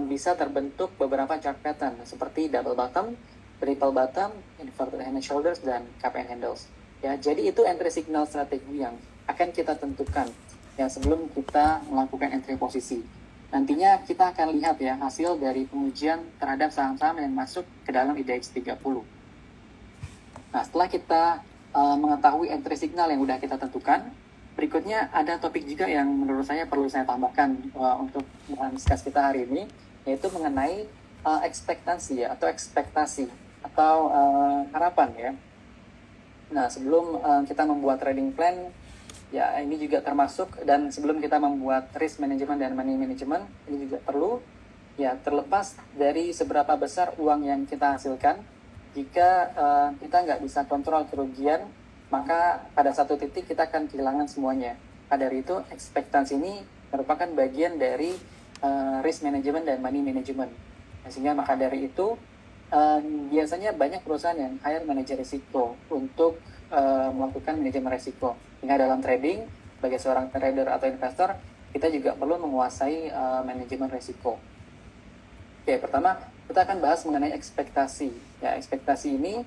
Speaker 2: bisa terbentuk beberapa chart pattern seperti double bottom, triple bottom, inverted head and shoulders, dan cup and handles. Ya, jadi itu entry signal strategi yang akan kita tentukan yang sebelum kita melakukan entry posisi. nantinya kita akan lihat ya hasil dari pengujian terhadap saham-saham yang masuk ke dalam IDX 30. Nah, setelah kita mengetahui entry signal yang udah kita tentukan, berikutnya ada topik juga yang menurut saya perlu saya tambahkan untuk discuss kita hari ini, yaitu mengenai ekspektasi ya, atau ekspektasi atau harapan ya. Nah, sebelum kita membuat trading plan, ya ini juga termasuk, dan sebelum kita membuat risk management dan money management, ini juga perlu ya, terlepas dari seberapa besar uang yang kita hasilkan, jika kita nggak bisa kontrol kerugian, maka pada satu titik kita akan kehilangan semuanya. Pada dari itu, ekspektasi ini merupakan bagian dari risk management dan money management. Nah, sehingga maka dari itu, biasanya banyak perusahaan yang hire manajer risiko untuk melakukan manajemen risiko. Sehingga dalam trading, sebagai seorang trader atau investor, kita juga perlu menguasai manajemen risiko. Oke, pertama kita akan bahas mengenai ekspektasi. Ya, ekspektasi ini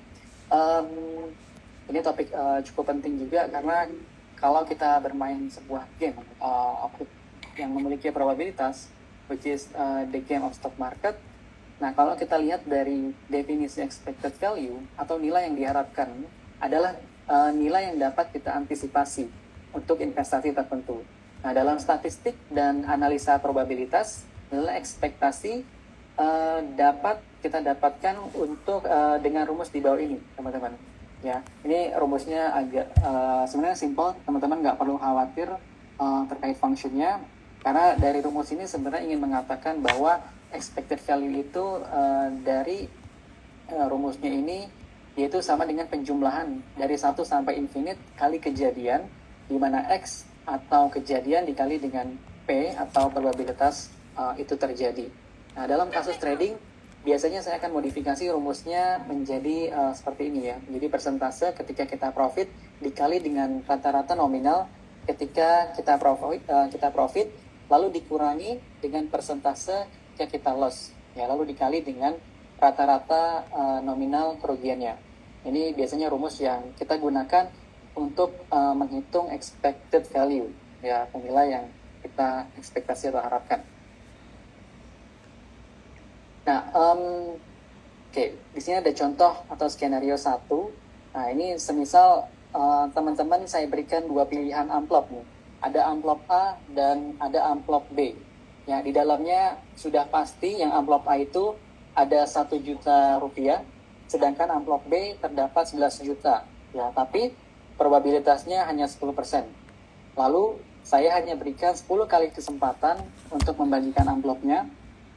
Speaker 2: topik cukup penting juga, karena kalau kita bermain sebuah game yang memiliki probabilitas, which is the game of stock market. Nah, kalau kita lihat dari definisi expected value atau nilai yang diharapkan adalah nilai yang dapat kita antisipasi untuk investasi tertentu. Nah, dalam statistik dan analisa probabilitas, nilai ekspektasi dapat kita dapatkan untuk dengan rumus di bawah ini, teman-teman. Ya, ini rumusnya agak sebenarnya simple, teman-teman nggak perlu khawatir terkait fungsinya, karena dari rumus ini sebenarnya ingin mengatakan bahwa expected value itu dari rumusnya ini yaitu sama dengan penjumlahan dari 1 sampai infinite kali kejadian, di mana X atau kejadian dikali dengan P atau probabilitas itu terjadi. Nah, dalam kasus trading, biasanya saya akan modifikasi rumusnya menjadi seperti ini ya. Jadi persentase ketika kita profit dikali dengan rata-rata nominal ketika kita profit, lalu dikurangi dengan persentase ketika kita loss. Ya, lalu dikali dengan rata-rata nominal kerugiannya. Ini biasanya rumus yang kita gunakan untuk menghitung expected value, ya, nilai yang kita ekspektasi atau harapkan. Nah, di sini ada contoh atau skenario 1. Nah, ini semisal teman-teman saya berikan 2 pilihan amplop nih. Ada amplop A dan ada amplop B. Ya, di dalamnya sudah pasti yang amplop A itu ada 1 juta rupiah, sedangkan amplop B terdapat 11 juta. Ya, tapi probabilitasnya hanya 10%. Lalu saya hanya berikan 10 kali kesempatan untuk membagikan amplopnya.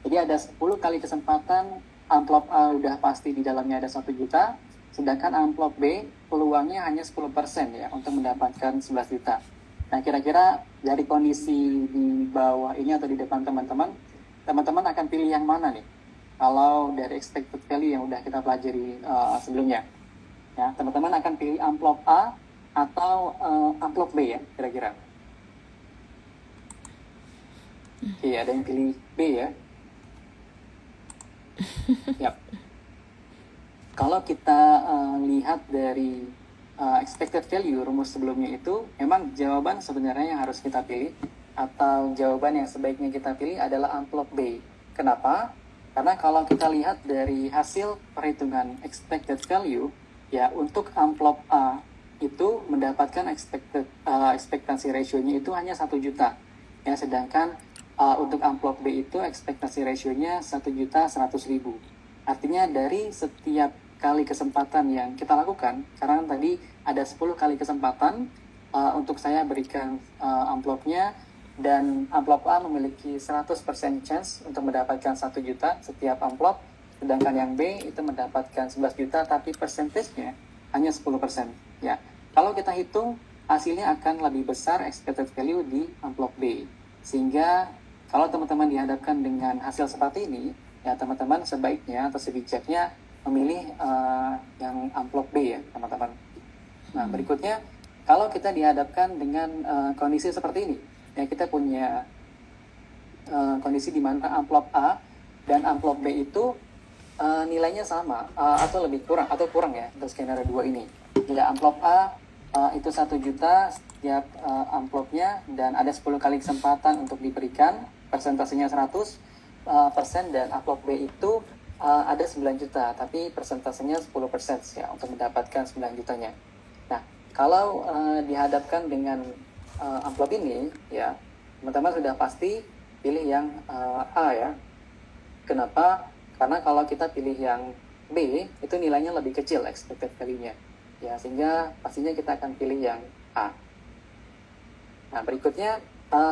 Speaker 2: Jadi ada 10 kali kesempatan amplop A udah pasti di dalamnya ada 1 juta, sedangkan amplop B peluangnya hanya 10% ya untuk mendapatkan 11 juta. Nah, kira-kira dari kondisi di bawah ini atau di depan teman-teman akan pilih yang mana nih? Kalau dari expected value yang udah kita pelajari sebelumnya. Ya, teman-teman akan pilih amplop A atau amplop B ya, kira-kira. Oke, ada yang pilih B ya. Yap. Kalau kita lihat dari expected value rumus sebelumnya itu, memang jawaban sebenarnya yang harus kita pilih atau jawaban yang sebaiknya kita pilih adalah amplop B. Kenapa? Karena kalau kita lihat dari hasil perhitungan expected value, ya untuk amplop A itu mendapatkan ekspektasi ratio-nya itu hanya 1 juta. Ya, sedangkan untuk amplop B itu ekspektasi rasionya 1.100.000. Artinya dari setiap kali kesempatan yang kita lakukan, karena tadi ada 10 kali kesempatan untuk saya berikan amplopnya, dan amplop A memiliki 100% chance untuk mendapatkan 1 juta setiap amplop, sedangkan yang B itu mendapatkan 11 juta tapi persentasenya hanya 10%. Ya, kalau kita hitung hasilnya akan lebih besar expected value di amplop B. Sehingga kalau teman-teman dihadapkan dengan hasil seperti ini, ya teman-teman sebaiknya atau sebijaknya memilih yang amplop B ya, teman-teman. Nah, berikutnya, kalau kita dihadapkan dengan kondisi seperti ini, ya kita punya kondisi di mana amplop A dan amplop B itu nilainya sama atau lebih kurang ya untuk skenario 2 ini. Jika amplop A itu 1 juta, setiap amplopnya, dan ada 10 kali kesempatan untuk diberikan, persentasenya 100%, dan amplop B itu ada 9 juta, tapi persentasenya 10% ya untuk mendapatkan 9 jutanya. Nah, kalau dihadapkan dengan amplop ini, ya teman-teman sudah pasti pilih yang A ya. Kenapa? Karena kalau kita pilih yang B, itu nilainya lebih kecil expected value-nya. Ya, sehingga pastinya kita akan pilih yang A. Nah, berikutnya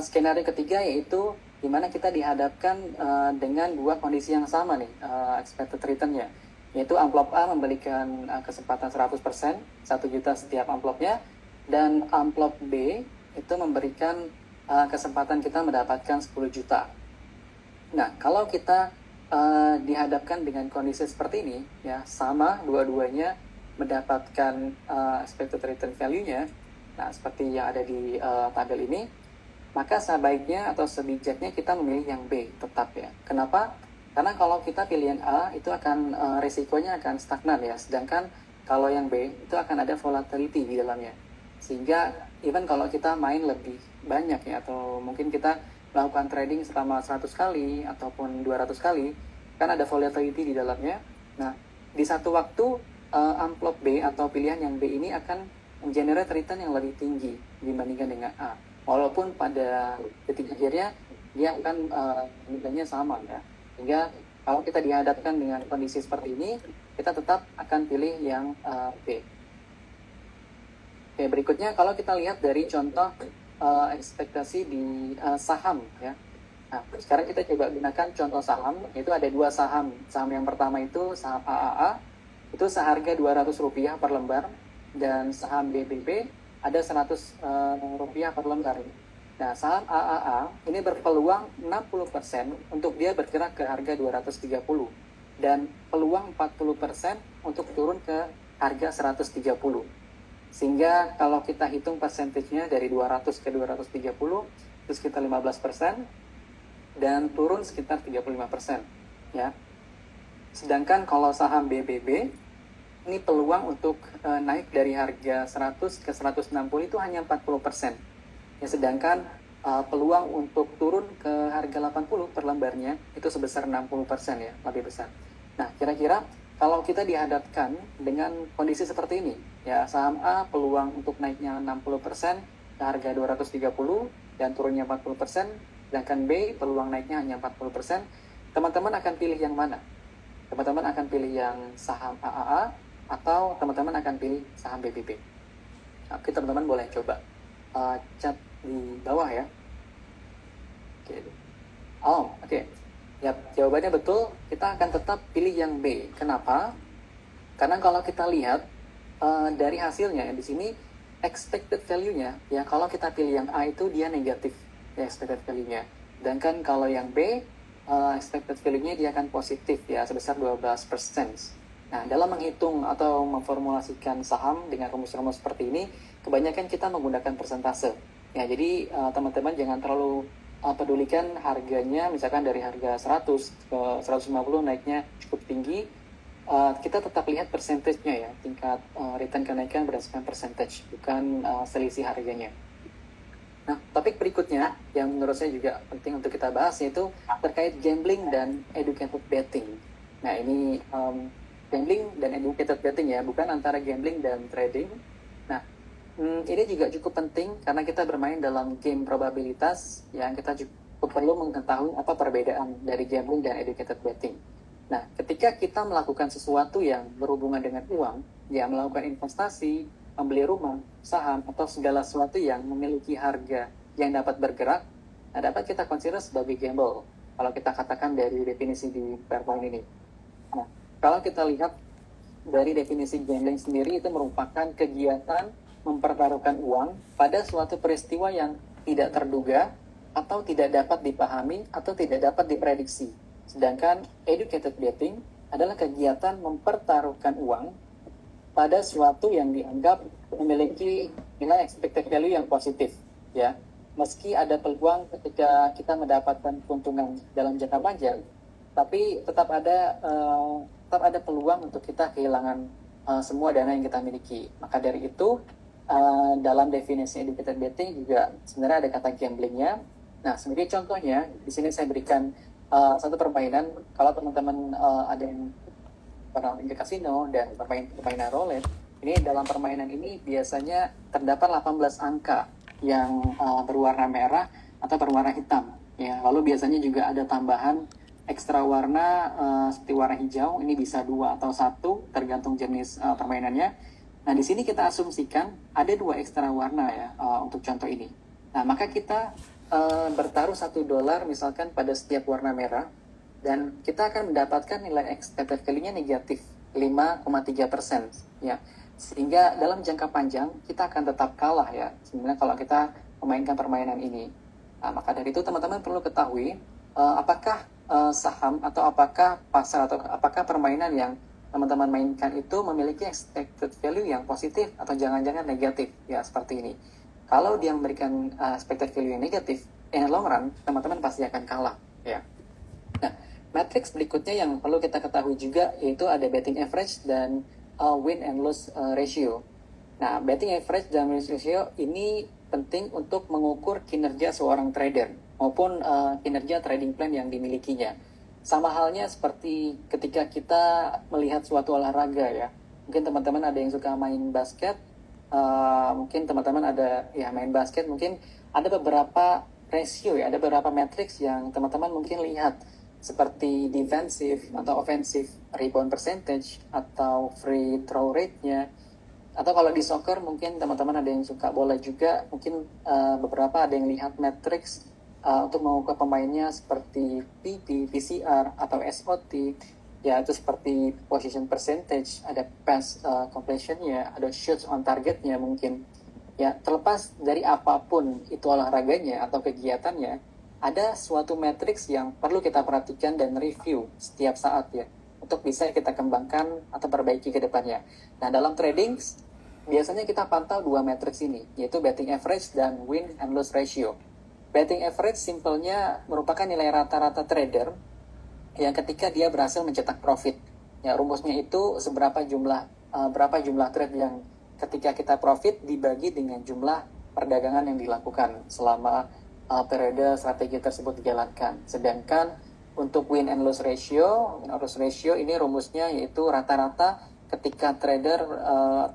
Speaker 2: skenario ketiga yaitu di mana kita dihadapkan dengan dua kondisi yang sama nih expected return-nya, yaitu amplop A memberikan kesempatan 100%, 1 juta setiap amplopnya, dan amplop B itu memberikan kesempatan kita mendapatkan 10 juta. Nah, kalau kita dihadapkan dengan kondisi seperti ini, ya sama dua-duanya mendapatkan expected return value-nya, nah seperti yang ada di tabel ini, maka sebaiknya atau sebijaknya kita memilih yang B tetap ya. Kenapa? Karena kalau kita pilih yang A itu akan risikonya akan stagnan ya, sedangkan kalau yang B itu akan ada volatility di dalamnya. Sehingga even kalau kita main lebih banyak ya, atau mungkin kita melakukan trading selama 100 kali ataupun 200 kali, kan ada volatility di dalamnya. Nah, di satu waktu amplop B atau pilihan yang B ini akan mengenerate return yang lebih tinggi dibandingkan dengan A. Walaupun pada detik akhirnya dia akan nilainya sama ya. Sehingga kalau kita dihadapkan dengan kondisi seperti ini, kita tetap akan pilih yang B. Oke, berikutnya kalau kita lihat dari contoh ekspektasi di saham ya. Nah, sekarang kita coba gunakan contoh saham, yaitu ada dua saham. Saham yang pertama itu saham AAA, itu seharga Rp200 per lembar, dan saham BBB ada Rp100 per lembar. Nah, saham AAA ini berpeluang 60% untuk dia bergerak ke harga 230 dan peluang 40% untuk turun ke harga 130. Sehingga kalau kita hitung persentasenya dari 200 ke 230 itu sekitar 15% dan turun sekitar 35% ya. Sedangkan kalau saham BBB ini peluang untuk naik dari harga 100 ke 160 itu hanya 40%. Ya, sedangkan peluang untuk turun ke harga 80 per lembarnya itu sebesar 60% ya, lebih besar. Nah, kira-kira kalau kita dihadapkan dengan kondisi seperti ini, ya saham A peluang untuk naiknya 60% ke harga 230 dan turunnya 40%, sedangkan B peluang naiknya hanya 40%, teman-teman akan pilih yang mana? Teman-teman akan pilih yang saham AAA atau teman-teman akan pilih saham BBB? Oke, teman-teman boleh coba chat di bawah ya. Oke. Oke. Ya, jawabannya betul, kita akan tetap pilih yang B. Kenapa? Karena kalau kita lihat dari hasilnya di sini expected value-nya ya, kalau kita pilih yang A itu dia negatif ya expected value-nya. Sedangkan kalau yang B expected value-nya dia akan positif ya sebesar 12%. Nah, dalam menghitung atau memformulasikan saham dengan rumus-rumus seperti ini, kebanyakan kita menggunakan persentase. Ya, jadi teman-teman jangan terlalu pedulikan harganya, misalkan dari harga 100 ke 150 naiknya cukup tinggi. Kita tetap lihat persentasenya ya, tingkat return kenaikan berdasarkan percentage, bukan selisih harganya. Nah, topik berikutnya yang menurut saya juga penting untuk kita bahas yaitu terkait gambling dan educated betting. Nah, ini gambling dan educated betting ya, bukan antara gambling dan trading. Nah, ini juga cukup penting karena kita bermain dalam game probabilitas yang kita cukup perlu mengetahui apa perbedaan dari gambling dan educated betting. Nah, ketika kita melakukan sesuatu yang berhubungan dengan uang, ya melakukan investasi, membeli rumah, saham, atau segala sesuatu yang memiliki harga yang dapat bergerak, nah dapat kita consider sebagai gamble, kalau kita katakan dari definisi di PowerPoint ini. Nah, kalau kita lihat dari definisi gambling sendiri, itu merupakan kegiatan mempertaruhkan uang pada suatu peristiwa yang tidak terduga, atau tidak dapat dipahami, atau tidak dapat diprediksi. Sedangkan educated betting adalah kegiatan mempertaruhkan uang pada suatu yang dianggap memiliki nilai expected value yang positif, ya. Meski ada peluang ketika kita mendapatkan keuntungan dalam jangka panjang, tapi tetap ada peluang untuk kita kehilangan semua dana yang kita miliki. Maka dari itu dalam definisi educated betting juga sebenarnya ada kata gamblingnya. Nah, sebagai contohnya, di sini saya berikan satu permainan. Kalau teman-teman ada yang pernah ke kasino dan permainan roulette, ini dalam permainan ini biasanya terdapat 18 angka yang berwarna merah atau berwarna hitam. Ya, lalu biasanya juga ada tambahan ekstra warna seperti warna hijau. Ini bisa 2 atau 1 tergantung jenis permainannya. Nah, di sini kita asumsikan ada 2 ekstra warna ya untuk contoh ini. Nah, maka kita bertaruh $1 misalkan pada setiap warna merah, dan kita akan mendapatkan nilai expected value-nya negatif 5,3%. Ya. Sehingga dalam jangka panjang kita akan tetap kalah ya sebenarnya kalau kita memainkan permainan ini. Nah, maka dari itu teman-teman perlu ketahui apakah saham atau apakah pasar atau apakah permainan yang teman-teman mainkan itu memiliki expected value yang positif atau jangan-jangan negatif ya seperti ini. Kalau dia memberikan expected value yang negatif, in the long run teman-teman pasti akan kalah ya. Nah, matriks berikutnya yang perlu kita ketahui juga yaitu ada betting average dan win and lose ratio. Nah, betting average dan win ratio ini penting untuk mengukur kinerja seorang trader maupun kinerja trading plan yang dimilikinya. Sama halnya seperti ketika kita melihat suatu olahraga ya. Mungkin teman-teman ada yang suka main basket, mungkin teman-teman ada ya main basket, mungkin ada beberapa ratio ya, ada beberapa matriks yang teman-teman mungkin lihat seperti defensive atau offensive rebound percentage atau free throw rate-nya. Atau kalau di soccer mungkin teman-teman ada yang suka bola juga, mungkin beberapa ada yang lihat matriks untuk mengukur pemainnya seperti PP, PCR, atau SOT, ya itu seperti position percentage, ada pass completion-nya, ada shots on target-nya mungkin. Ya, terlepas dari apapun itu olahraganya atau kegiatannya, ada suatu matriks yang perlu kita perhatikan dan review setiap saat ya, untuk bisa kita kembangkan atau perbaiki ke depannya. Nah, dalam trading, biasanya kita pantau 2 matriks ini, yaitu betting average dan win and lose ratio. Betting average simpelnya merupakan nilai rata-rata trader yang ketika dia berhasil mencetak profit. Ya, rumusnya itu berapa jumlah trade yang ketika kita profit dibagi dengan jumlah perdagangan yang dilakukan selama periode strategi tersebut dijalankan. Sedangkan untuk win and lose ratio ini rumusnya yaitu rata-rata ketika trader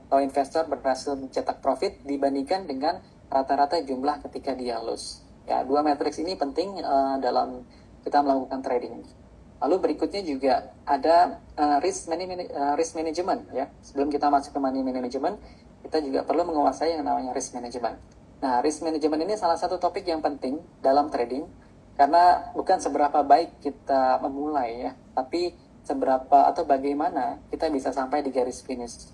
Speaker 2: atau investor berhasil mencetak profit dibandingkan dengan rata-rata jumlah ketika dia lose. Ya, 2 matriks ini penting dalam kita melakukan trading. Lalu berikutnya juga ada risk management ya. Sebelum kita masuk ke money management, kita juga perlu menguasai yang namanya risk management. Nah, risk management ini salah satu topik yang penting dalam trading karena bukan seberapa baik kita memulai ya, tapi seberapa atau bagaimana kita bisa sampai di garis finish.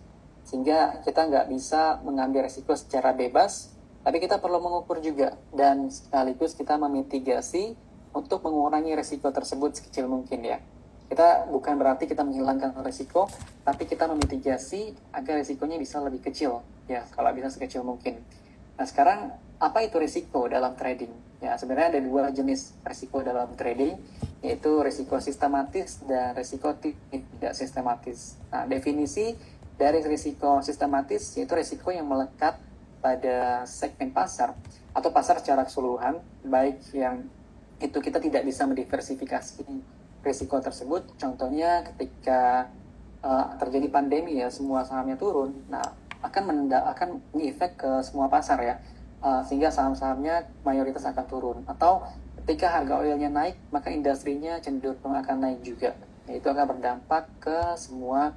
Speaker 2: Sehingga kita nggak bisa mengambil risiko secara bebas, tapi kita perlu mengukur juga dan sekaligus kita memitigasi untuk mengurangi risiko tersebut sekecil mungkin ya. Kita bukan berarti kita menghilangkan risiko, tapi kita memitigasi agar risikonya bisa lebih kecil ya, kalau bisa sekecil mungkin. Nah, sekarang apa itu risiko dalam trading? Ya, sebenarnya ada 2 jenis risiko dalam trading, yaitu risiko sistematis dan risiko tidak sistematis. Nah, definisi dari risiko sistematis yaitu risiko yang melekat pada segmen pasar atau pasar secara keseluruhan, baik yang itu kita tidak bisa mendiversifikasi risiko tersebut. Contohnya ketika terjadi pandemi ya, semua sahamnya turun, nah akan mengefek ke semua pasar ya, sehingga saham-sahamnya mayoritas akan turun. Atau ketika harga oilnya naik, maka industrinya cenderung akan naik juga. Nah, itu akan berdampak ke semua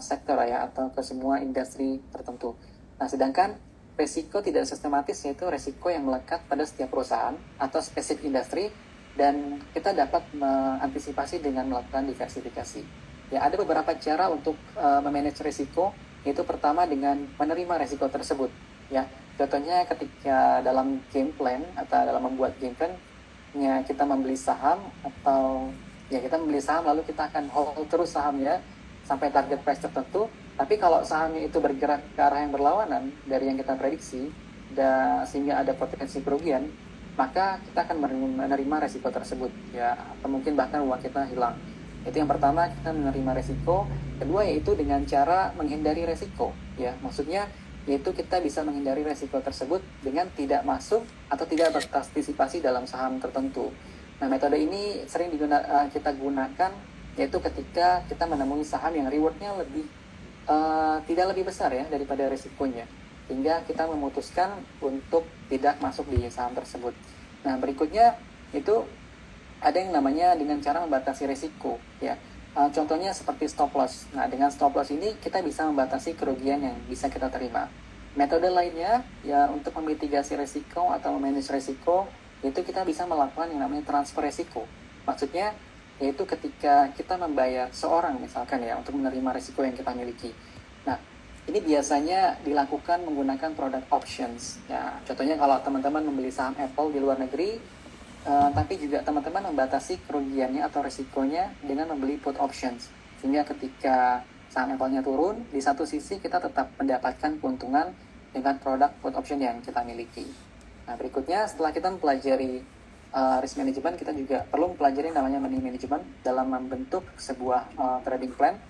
Speaker 2: sektor ya, atau ke semua industri tertentu. Nah, sedangkan risiko tidak sistematis yaitu risiko yang melekat pada setiap perusahaan atau spesifik industri, dan kita dapat mengantisipasi dengan melakukan diversifikasi. Ya, ada beberapa cara untuk memanage risiko, yaitu pertama dengan menerima risiko tersebut. Ya, contohnya ketika dalam game plan atau dalam membuat game plan, ya kita membeli saham atau ya kita membeli saham lalu kita akan hold terus sahamnya sampai target price tertentu. Tapi kalau sahamnya itu bergerak ke arah yang berlawanan dari yang kita prediksi, sehingga ada potensi kerugian, maka kita akan menerima resiko tersebut ya, atau mungkin bahkan uang kita hilang. Itu yang pertama, kita menerima resiko. Kedua yaitu dengan cara menghindari resiko ya, maksudnya yaitu kita bisa menghindari resiko tersebut dengan tidak masuk atau tidak berpartisipasi dalam saham tertentu. Nah, metode ini sering kita gunakan yaitu ketika kita menemui saham yang rewardnya tidak lebih besar ya daripada risikonya, sehingga kita memutuskan untuk tidak masuk di saham tersebut. Nah, berikutnya itu ada yang namanya dengan cara membatasi risiko ya. Contohnya seperti stop loss. Nah, dengan stop loss ini kita bisa membatasi kerugian yang bisa kita terima. Metode lainnya ya untuk memitigasi risiko atau memanage risiko, itu kita bisa melakukan yang namanya transfer risiko. Maksudnya yaitu ketika kita membayar seorang misalkan ya untuk menerima risiko yang kita miliki. Nah, ini biasanya dilakukan menggunakan produk options. Ya, contohnya kalau teman-teman membeli saham Apple di luar negeri, tapi juga teman-teman membatasi kerugiannya atau risikonya dengan membeli put options. Sehingga ketika saham Apple-nya turun, di satu sisi kita tetap mendapatkan keuntungan dengan produk put option yang kita miliki. Nah, berikutnya setelah kita mempelajari risk management, kita juga perlu mempelajari namanya money management dalam membentuk sebuah trading plan.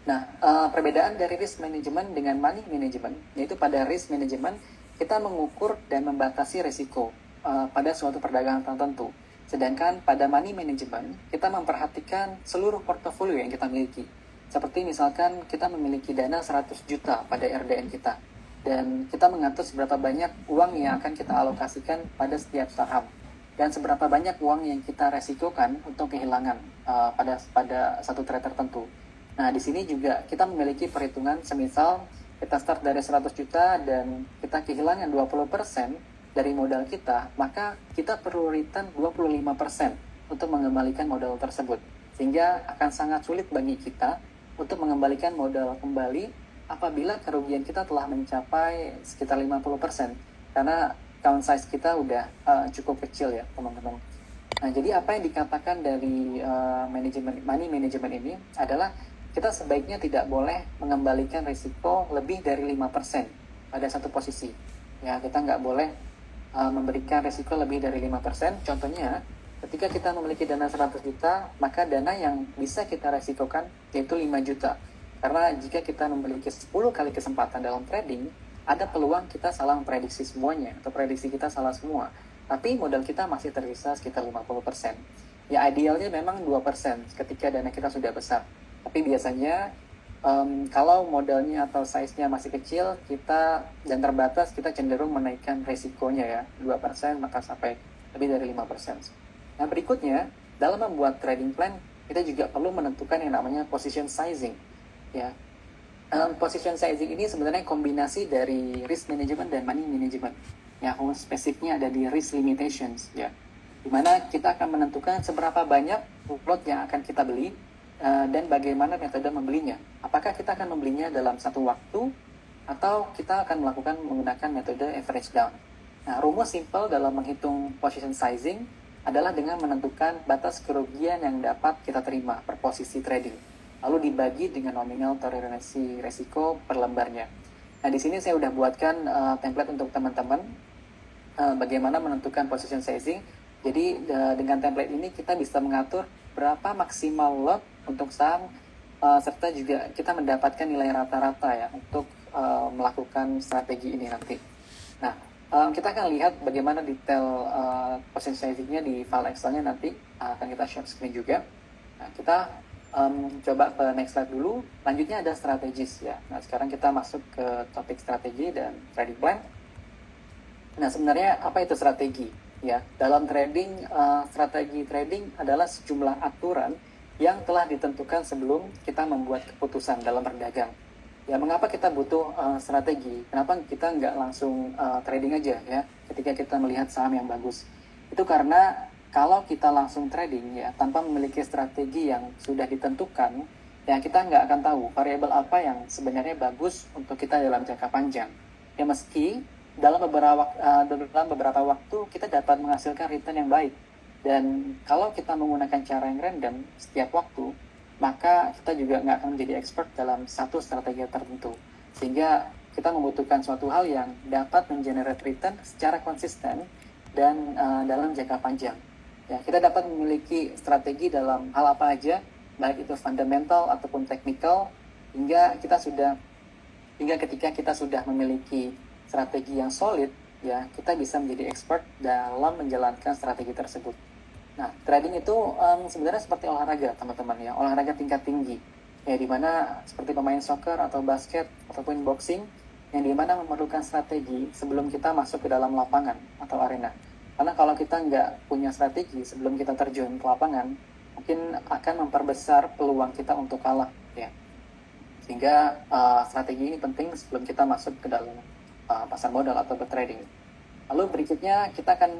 Speaker 2: Nah, perbedaan dari risk management dengan money management, yaitu pada risk management kita mengukur dan membatasi risiko pada suatu perdagangan tertentu. Sedangkan pada money management, kita memperhatikan seluruh portofolio yang kita miliki. Seperti misalkan kita memiliki dana 100 juta pada RDN kita, dan kita mengatur seberapa banyak uang yang akan kita alokasikan pada setiap saham, dan seberapa banyak uang yang kita resikokan untuk kehilangan pada satu trade tertentu. Nah, di sini juga kita memiliki perhitungan semisal kita start dari 100 juta dan kita kehilangan 20% dari modal kita, maka kita perlu return 25% untuk mengembalikan modal tersebut. Sehingga akan sangat sulit bagi kita untuk mengembalikan modal kembali apabila kerugian kita telah mencapai sekitar 50%. Karena account size kita udah cukup kecil ya teman-teman. Nah, jadi apa yang dikatakan dari money management ini adalah kita sebaiknya tidak boleh mengembalikan risiko lebih dari 5% pada satu posisi. Ya, kita nggak boleh memberikan risiko lebih dari 5%. Contohnya, ketika kita memiliki dana 100 juta, maka dana yang bisa kita resikokan yaitu 5 juta. Karena jika kita memiliki 10 kali kesempatan dalam trading, ada peluang kita salah memprediksi semuanya, atau prediksi kita salah semua. Tapi modal kita masih tersisa sekitar 50%. Ya, idealnya memang 2% ketika dana kita sudah besar. Tapi biasanya, kalau modalnya atau size-nya masih kecil, dan terbatas, kita cenderung menaikkan resikonya ya, 2%, maka sampai lebih dari 5%. Nah, berikutnya, dalam membuat trading plan, kita juga perlu menentukan yang namanya position sizing. Ya, position sizing ini sebenarnya kombinasi dari risk management dan money management. Ya, spesifiknya ada di risk limitations ya, dimana kita akan menentukan seberapa banyak lot yang akan kita beli dan bagaimana metode membelinya. Apakah kita akan membelinya dalam satu waktu atau kita akan menggunakan metode average down. Nah, rumus simple dalam menghitung position sizing adalah dengan menentukan batas kerugian yang dapat kita terima per posisi trading, lalu dibagi dengan nominal toleransi resiko per lembarnya. Nah, di sini saya udah buatkan template untuk teman-teman bagaimana menentukan position sizing. Jadi dengan template ini kita bisa mengatur berapa maksimal lot untuk saham, serta juga kita mendapatkan nilai rata-rata ya untuk melakukan strategi ini nanti. Nah, kita akan lihat bagaimana detail position sizingnya di file Excel-nya nanti, akan kita share screen juga. Nah, kita coba ke next slide dulu. Lanjutnya ada strategis ya. Nah, sekarang kita masuk ke topik strategi dan trading plan. Nah, sebenarnya apa itu strategi? Ya, dalam trading, strategi trading adalah sejumlah aturan yang telah ditentukan sebelum kita membuat keputusan dalam berdagang. Ya, mengapa kita butuh strategi? Kenapa kita nggak langsung trading aja ya ketika kita melihat saham yang bagus? Itu karena kalau kita langsung trading ya tanpa memiliki strategi yang sudah ditentukan, ya kita nggak akan tahu variabel apa yang sebenarnya bagus untuk kita dalam jangka panjang. Ya, meski dalam beberapa waktu kita dapat menghasilkan return yang baik, dan kalau kita menggunakan cara yang random setiap waktu, maka kita juga nggak akan menjadi expert dalam satu strategi tertentu, sehingga kita membutuhkan suatu hal yang dapat mengenerate return secara konsisten dan dalam jangka panjang. Ya, kita dapat memiliki strategi dalam hal apa aja, baik itu fundamental ataupun technical, hingga kita sudah Hingga ketika kita sudah memiliki strategi yang solid, ya kita bisa menjadi expert dalam menjalankan strategi tersebut. Nah, trading itu sebenarnya seperti olahraga, teman-teman ya, olahraga tingkat tinggi. Ya, di mana seperti pemain soccer atau basket ataupun boxing, yang di mana memerlukan strategi sebelum kita masuk ke dalam lapangan atau arena. Karena kalau kita nggak punya strategi sebelum kita terjun ke lapangan, mungkin akan memperbesar peluang kita untuk kalah, ya. Sehingga strategi ini penting sebelum kita masuk ke dalam pasar modal atau trading. Lalu berikutnya kita akan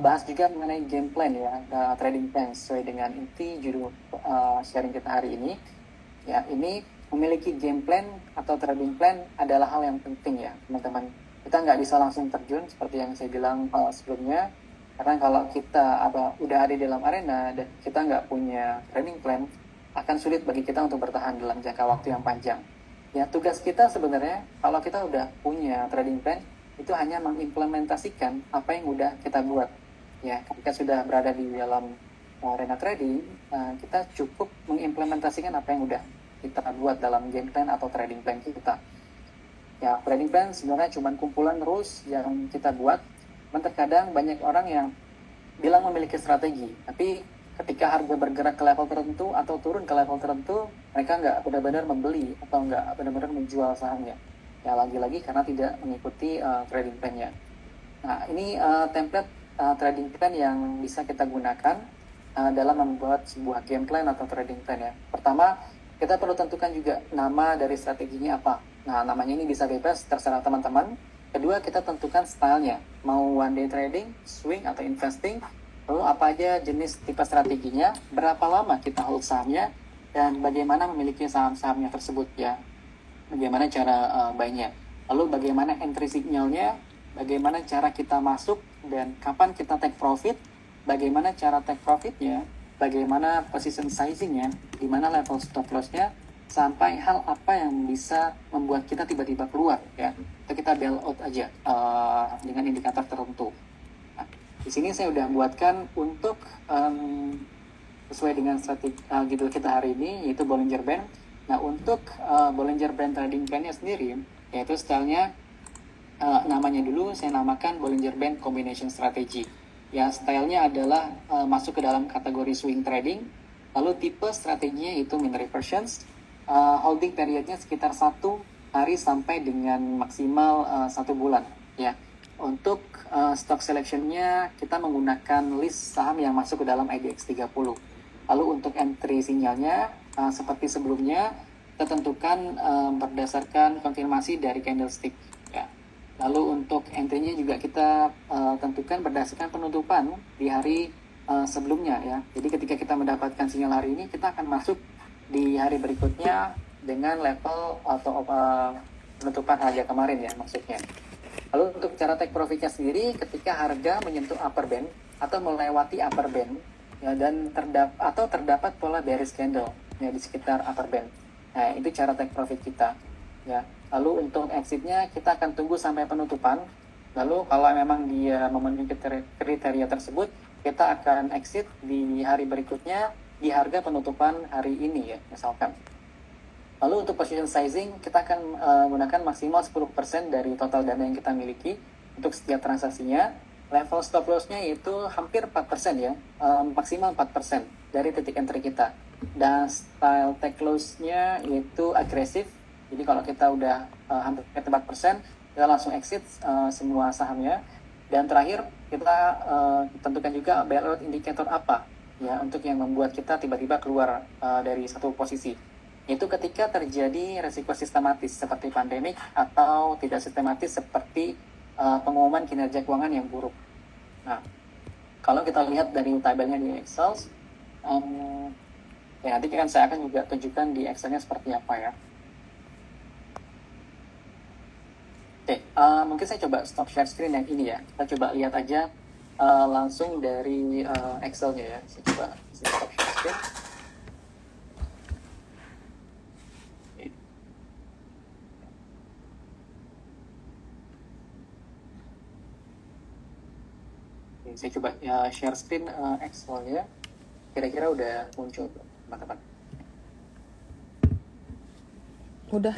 Speaker 2: bahas juga mengenai game plan ya, trading plan sesuai dengan inti judul sharing kita hari ini. Ya, ini memiliki game plan atau trading plan adalah hal yang penting ya, teman-teman. Kita nggak bisa langsung terjun seperti yang saya bilang sebelumnya, karena kalau kita udah ada di dalam arena dan kita nggak punya trading plan, akan sulit bagi kita untuk bertahan dalam jangka waktu yang panjang. Ya, tugas kita sebenarnya kalau kita udah punya trading plan, itu hanya mengimplementasikan apa yang udah kita buat. Ya, ketika sudah berada di dalam arena trading, kita cukup mengimplementasikan apa yang udah kita buat dalam game plan atau trading plan kita. Ya, trading plan sebenarnya cuma kumpulan rules yang kita buat. Terkadang banyak orang yang bilang memiliki strategi, tapi ketika harga bergerak ke level tertentu atau turun ke level tertentu, mereka nggak benar-benar membeli atau nggak benar-benar menjual sahamnya. Ya, lagi-lagi karena tidak mengikuti trading plan-nya. Nah, ini template trading plan yang bisa kita gunakan dalam membuat sebuah game plan atau trading plan ya. Pertama, kita perlu tentukan juga nama dari strateginya apa. Nah, namanya ini bisa bebas, terserah teman-teman. Kedua, kita tentukan stylenya. Mau one day trading, swing, atau investing. Lalu apa aja jenis tipe strateginya, berapa lama kita hold sahamnya, dan bagaimana memiliki saham-sahamnya tersebut ya. Bagaimana cara buy-nya. Lalu bagaimana entry signalnya, bagaimana cara kita masuk, dan kapan kita take profit, bagaimana cara take profitnya, bagaimana position sizingnya, di mana level stop lossnya, sampai hal apa yang bisa membuat kita tiba-tiba keluar ya, atau kita bail out aja dengan indikator tertentu. Nah, di sini saya udah buatkan untuk sesuai dengan strategi judul kita hari ini, yaitu Bollinger Band. Nah, untuk Bollinger Band trading plan-nya sendiri, yaitu stylenya namanya dulu saya namakan Bollinger Band Combination Strategy. Ya, stylenya adalah masuk ke dalam kategori swing trading. Lalu tipe strateginya itu mean reversions. Holding periodnya sekitar 1 hari sampai dengan maksimal 1 bulan. Ya, untuk stock selectionnya kita menggunakan list saham yang masuk ke dalam IDX 30. Lalu untuk entry sinyalnya seperti sebelumnya kita tentukan berdasarkan konfirmasi dari candlestick. Ya. Lalu untuk entry-nya juga kita tentukan berdasarkan penutupan di hari sebelumnya ya. Jadi ketika kita mendapatkan sinyal hari ini, kita akan masuk di hari berikutnya dengan level atau penutupan harga kemarin ya maksudnya. Lalu untuk cara take profitnya sendiri, ketika harga menyentuh upper band atau melewati upper band ya, dan terdapat pola bearish candle ya di sekitar upper band. Nah, itu cara take profit kita ya. Lalu untuk exitnya kita akan tunggu sampai penutupan. Lalu kalau memang dia memenuhi kriteria tersebut, kita akan exit di hari berikutnya di harga penutupan hari ini ya misalkan. Lalu untuk position sizing kita akan menggunakan maksimal 10% dari total dana yang kita miliki untuk setiap transaksinya. Level stop loss-nya itu hampir 4% ya, maksimal 4% dari titik entry kita. Dan style take loss-nya itu agresif. Jadi kalau kita udah hampir 4%, kita langsung exit semua sahamnya. Dan terakhir kita tentukan juga bailout indikator apa ya untuk yang membuat kita tiba-tiba keluar dari satu posisi. Itu ketika terjadi resiko sistematis seperti pandemik atau tidak sistematis seperti pengumuman kinerja keuangan yang buruk. Nah, kalau kita lihat dari tabelnya di Excel, ya nanti kan saya akan juga tunjukkan di Excelnya seperti apa ya. Oke, mungkin saya coba stop share screen yang ini ya. Kita coba lihat aja langsung dari Excelnya ya. Saya coba stop share screen. Oke, saya coba share screen Excelnya. Kira-kira udah muncul teman-teman?
Speaker 1: Udah.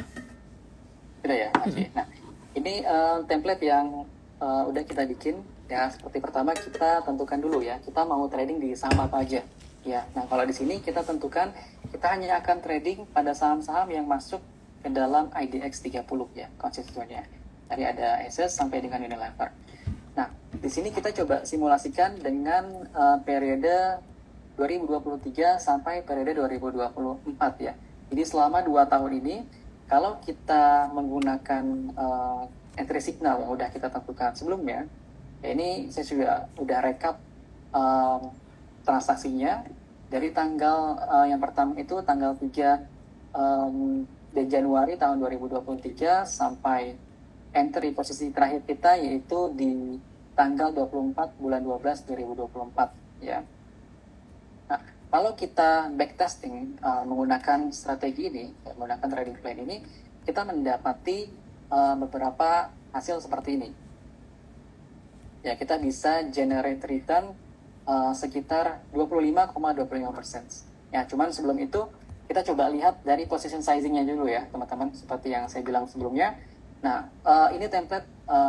Speaker 2: Sudah ya, oke. Nah, ini template yang udah kita bikin ya. Seperti pertama kita tentukan dulu ya, kita mau trading di saham apa aja. Ya, nah kalau di sini kita tentukan kita hanya akan trading pada saham-saham yang masuk ke dalam IDX 30 ya, konstituennya. Tadi ada Asus sampai dengan Unilever. Nah, di sini kita coba simulasikan dengan periode 2023 sampai periode 2024 ya. Jadi selama 2 tahun ini, kalau kita menggunakan entry signal yang udah kita tentukan sebelumnya, ya ini saya juga udah rekap transaksinya dari tanggal yang pertama itu tanggal 3 Januari tahun 2023 sampai entry posisi terakhir kita yaitu di tanggal 24 bulan 12 2024 ya. Nah, kalau kita backtesting menggunakan strategi ini, menggunakan trading plan ini, kita mendapati beberapa hasil seperti ini. Ya, kita bisa generate return sekitar 25,25%. Ya, cuman sebelum itu kita coba lihat dari position sizing-nya dulu ya, teman-teman, seperti yang saya bilang sebelumnya. Nah, ini template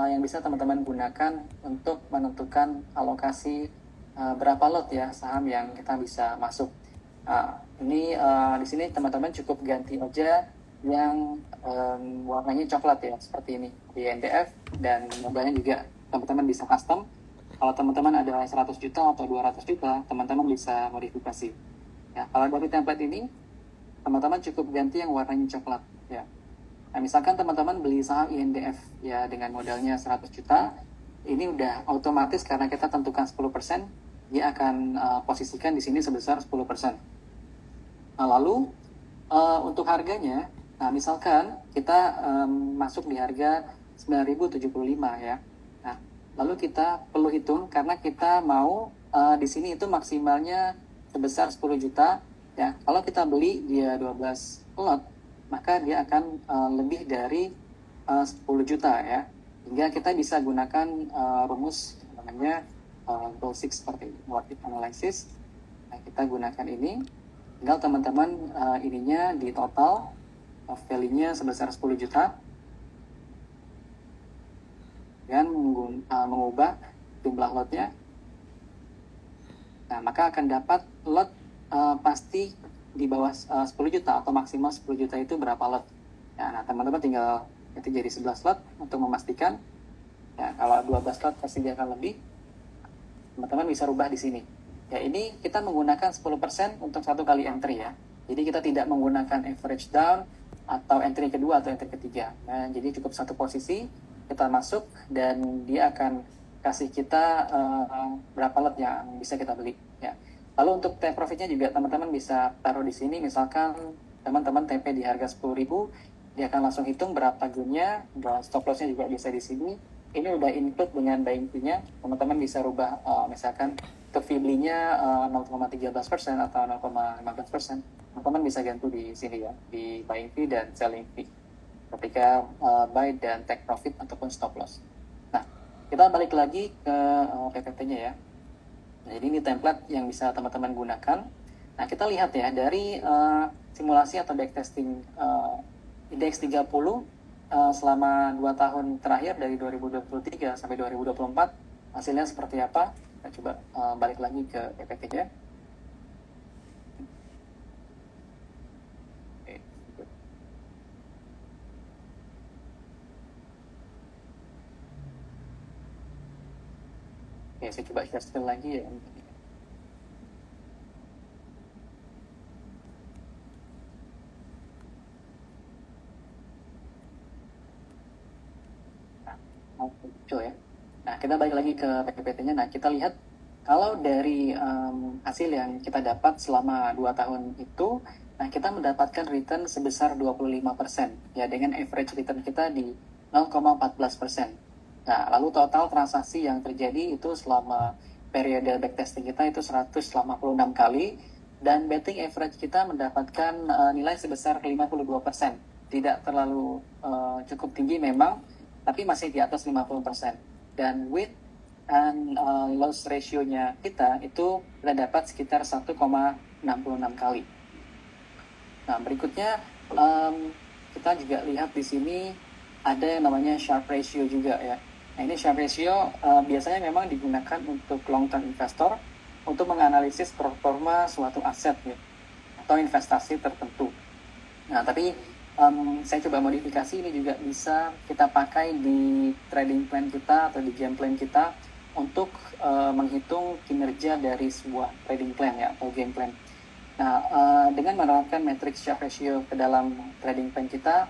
Speaker 2: yang bisa teman-teman gunakan untuk menentukan alokasi berapa lot ya saham yang kita bisa masuk. Ini di sini teman-teman cukup ganti aja yang warnanya coklat ya, seperti ini di NDF, dan modalnya juga teman-teman bisa custom. Kalau teman-teman ada 100 juta atau 200 juta, teman-teman bisa modifikasi. Ya, kalau dari template ini, teman-teman cukup ganti yang warnanya coklat ya. Nah, misalkan teman-teman beli saham INDF ya dengan modalnya 100 juta, ini udah otomatis karena kita tentukan 10%, dia akan posisikan di sini sebesar 10%. Nah, lalu untuk harganya, nah misalkan kita masuk di harga 9.075 ya. Nah, lalu kita perlu hitung karena kita mau di sini itu maksimalnya sebesar 10 juta ya. Kalau kita beli dia 12 lot, maka dia akan lebih dari 10 juta ya. Hingga kita bisa gunakan rumus namanya goal 6 seperti ini, market analysis. Nah, kita gunakan ini. Tinggal teman-teman ininya di total value-nya sebesar 10 juta. Dan mengubah jumlah lotnya. Nah, maka akan dapat lot pasti di bawah 10 juta atau maksimal 10 juta itu berapa lot. Ya, nah, teman-teman tinggal itu jadi 11 lot untuk memastikan. Ya, kalau 12 lot pasti dia akan lebih. Teman-teman bisa rubah di sini. Ya, ini kita menggunakan 10% untuk satu kali entry ya. Jadi kita tidak menggunakan average down atau entry kedua atau entry ketiga. Nah, jadi cukup satu posisi, kita masuk dan dia akan kasih kita berapa lot yang bisa kita beli ya. Lalu untuk take profitnya juga teman-teman bisa taruh di sini. Misalkan teman-teman TP di harga 10.000, dia akan langsung hitung berapa gainnya, dan stop lossnya juga bisa di sini. Ini udah include dengan buying fee-nya. Teman-teman bisa rubah misalkan untuk fee belinya 0,13% atau 0,15%. Teman-teman bisa ganti di sini ya, di buying fee dan selling fee ketika buy dan take profit ataupun stop loss. Nah, kita balik lagi ke PPT-nya ya. Nah, jadi ini template yang bisa teman-teman gunakan. Nah, kita lihat ya dari simulasi atau backtesting IDX 30 selama 2 tahun terakhir dari 2023 sampai 2024 hasilnya seperti apa. Kita coba balik lagi ke PPT-nya. Oke, saya coba share screen lagi ya. Muncul ya. Nah, kita balik lagi ke PPT-nya. Nah, kita lihat kalau dari hasil yang kita dapat selama 2 tahun itu, nah kita mendapatkan return sebesar 25% ya, dengan average return kita di 0,14%. Nah, lalu total transaksi yang terjadi itu selama periode backtesting kita itu 186 kali, dan betting average kita mendapatkan nilai sebesar 52%. Tidak terlalu cukup tinggi memang, tapi masih di atas 50%. Dan with and loss ratio-nya kita itu kita dapat sekitar 1,66 kali. Nah, berikutnya kita juga lihat di sini ada yang namanya Sharpe ratio juga ya. Nah ini Sharpe ratio biasanya memang digunakan untuk long term investor untuk menganalisis performa suatu aset ya, atau investasi tertentu. Nah tapi saya coba modifikasi ini juga bisa kita pakai di trading plan kita atau di game plan kita untuk menghitung kinerja dari sebuah trading plan ya atau game plan. Nah dengan menerapkan matrix Sharpe ratio ke dalam trading plan kita,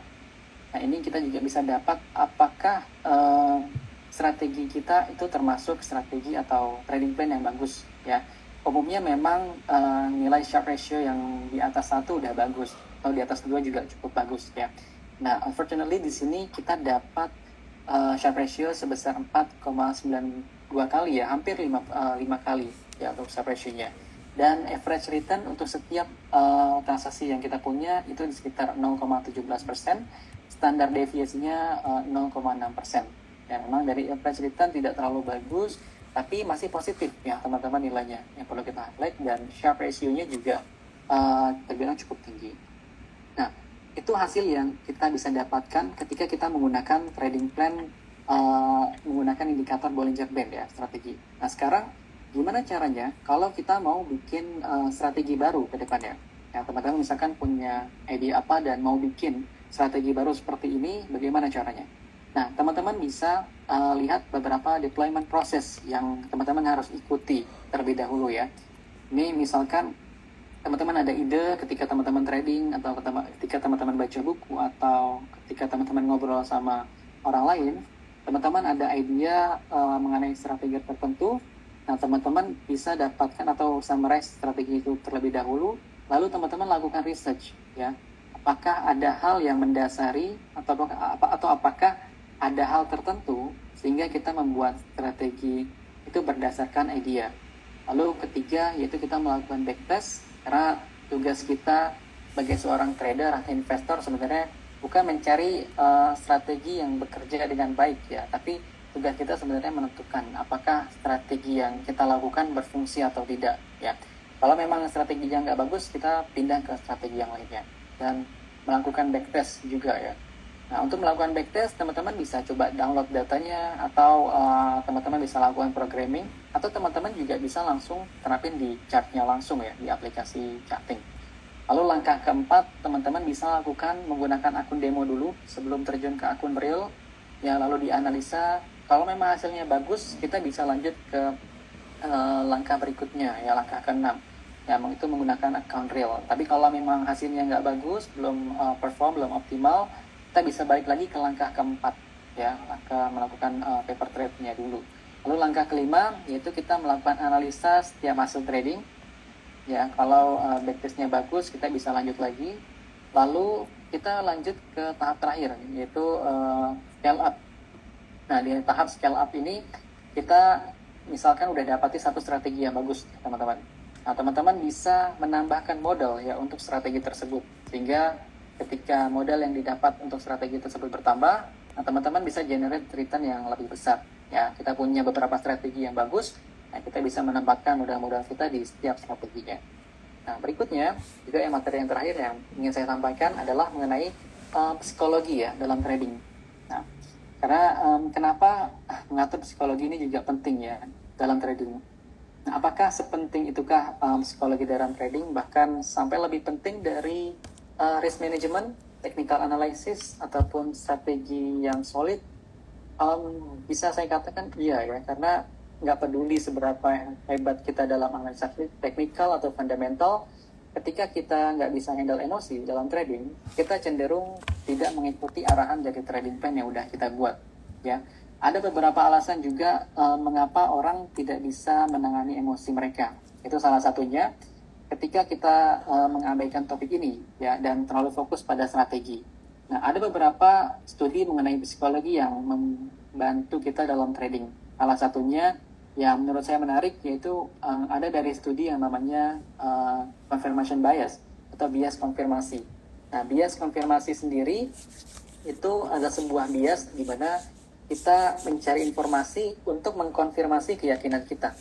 Speaker 2: nah ini kita juga bisa dapat apakah strategi kita itu termasuk strategi atau trading plan yang bagus ya. Umumnya memang nilai Sharpe ratio yang di atas 1 udah bagus, atau di atas 2 juga cukup bagus ya. Nah, unfortunately di sini kita dapat Sharpe ratio sebesar 4,92 kali ya, hampir 5 kali ya untuk Sharpe ratio-nya. Dan average return untuk setiap transaksi yang kita punya itu di sekitar 0,17%, standar deviasinya 0,6%. Ya, memang dari average return tidak terlalu bagus, tapi masih positif ya teman-teman nilainya yang perlu kita highlight, dan Sharpe ratio-nya juga terbilang cukup tinggi. Nah, itu hasil yang kita bisa dapatkan ketika kita menggunakan trading plan menggunakan indikator Bollinger Band ya, strategi. Nah, sekarang gimana caranya kalau kita mau bikin strategi baru ke depannya? Ya, teman-teman misalkan punya ide apa dan mau bikin strategi baru seperti ini, bagaimana caranya? Nah, teman-teman bisa lihat beberapa deployment process yang teman-teman harus ikuti terlebih dahulu ya. Ini misalkan teman-teman ada ide ketika teman-teman trading, atau ketika teman-teman baca buku, atau ketika teman-teman ngobrol sama orang lain, teman-teman ada idea mengenai strategi tertentu. Nah, teman-teman bisa dapatkan atau summarize strategi itu terlebih dahulu, lalu teman-teman lakukan research ya. Apakah ada hal yang mendasari atau apakah ada hal tertentu sehingga kita membuat strategi itu berdasarkan idea. Lalu ketiga yaitu kita melakukan backtest, karena tugas kita sebagai seorang trader atau investor sebenarnya bukan mencari strategi yang bekerja dengan baik ya, tapi tugas kita sebenarnya menentukan apakah strategi yang kita lakukan berfungsi atau tidak ya. Kalau memang strateginya nggak bagus, kita pindah ke strategi yang lainnya dan melakukan backtest juga ya. Nah, untuk melakukan backtest, teman-teman bisa coba download datanya, atau teman-teman bisa lakukan programming, atau teman-teman juga bisa langsung terapin di chartnya langsung ya, di aplikasi charting. Lalu langkah keempat, teman-teman bisa lakukan menggunakan akun demo dulu sebelum terjun ke akun real, ya, lalu dianalisa. Kalau memang hasilnya bagus, kita bisa lanjut ke langkah berikutnya, ya, langkah ke-6. Ya, itu menggunakan account real. Tapi kalau memang hasilnya nggak bagus, belum perform, belum optimal, kita bisa balik lagi ke langkah keempat ya, melakukan paper trade-nya dulu. Lalu langkah kelima yaitu kita melakukan analisa setiap hasil trading ya. Kalau backtestnya bagus, kita bisa lanjut lagi. Lalu kita lanjut ke tahap terakhir yaitu scale up. Nah, di tahap scale up ini kita misalkan udah dapati satu strategi yang bagus teman-teman. Nah, teman-teman bisa menambahkan modal ya untuk strategi tersebut, sehingga ketika modal yang didapat untuk strategi tersebut bertambah, nah teman-teman bisa generate return yang lebih besar. Ya, kita punya beberapa strategi yang bagus, nah kita bisa menempatkan modal-modal kita di setiap strateginya. Nah, berikutnya juga yang materi yang terakhir yang ingin saya sampaikan adalah mengenai psikologi ya dalam trading. Nah, karena kenapa mengatur psikologi ini juga penting ya dalam trading. Nah, apakah sepenting itukah psikologi dalam trading, bahkan sampai lebih penting dari risk management, technical analysis, ataupun strategi yang solid? Bisa saya katakan iya ya, karena nggak peduli seberapa hebat kita dalam analisa teknikal atau fundamental, ketika kita nggak bisa handle emosi dalam trading, kita cenderung tidak mengikuti arahan dari trading plan yang udah kita buat ya. Ada beberapa alasan juga mengapa orang tidak bisa menangani emosi mereka. Itu salah satunya ketika kita mengabaikan topik ini ya, dan terlalu fokus pada strategi. Nah, ada beberapa studi mengenai psikologi yang membantu kita dalam trading. Salah satunya yang menurut saya menarik yaitu ada dari studi yang namanya confirmation bias atau bias konfirmasi. Nah, bias konfirmasi sendiri itu adalah sebuah bias di mana kita mencari informasi untuk mengkonfirmasi keyakinan kita.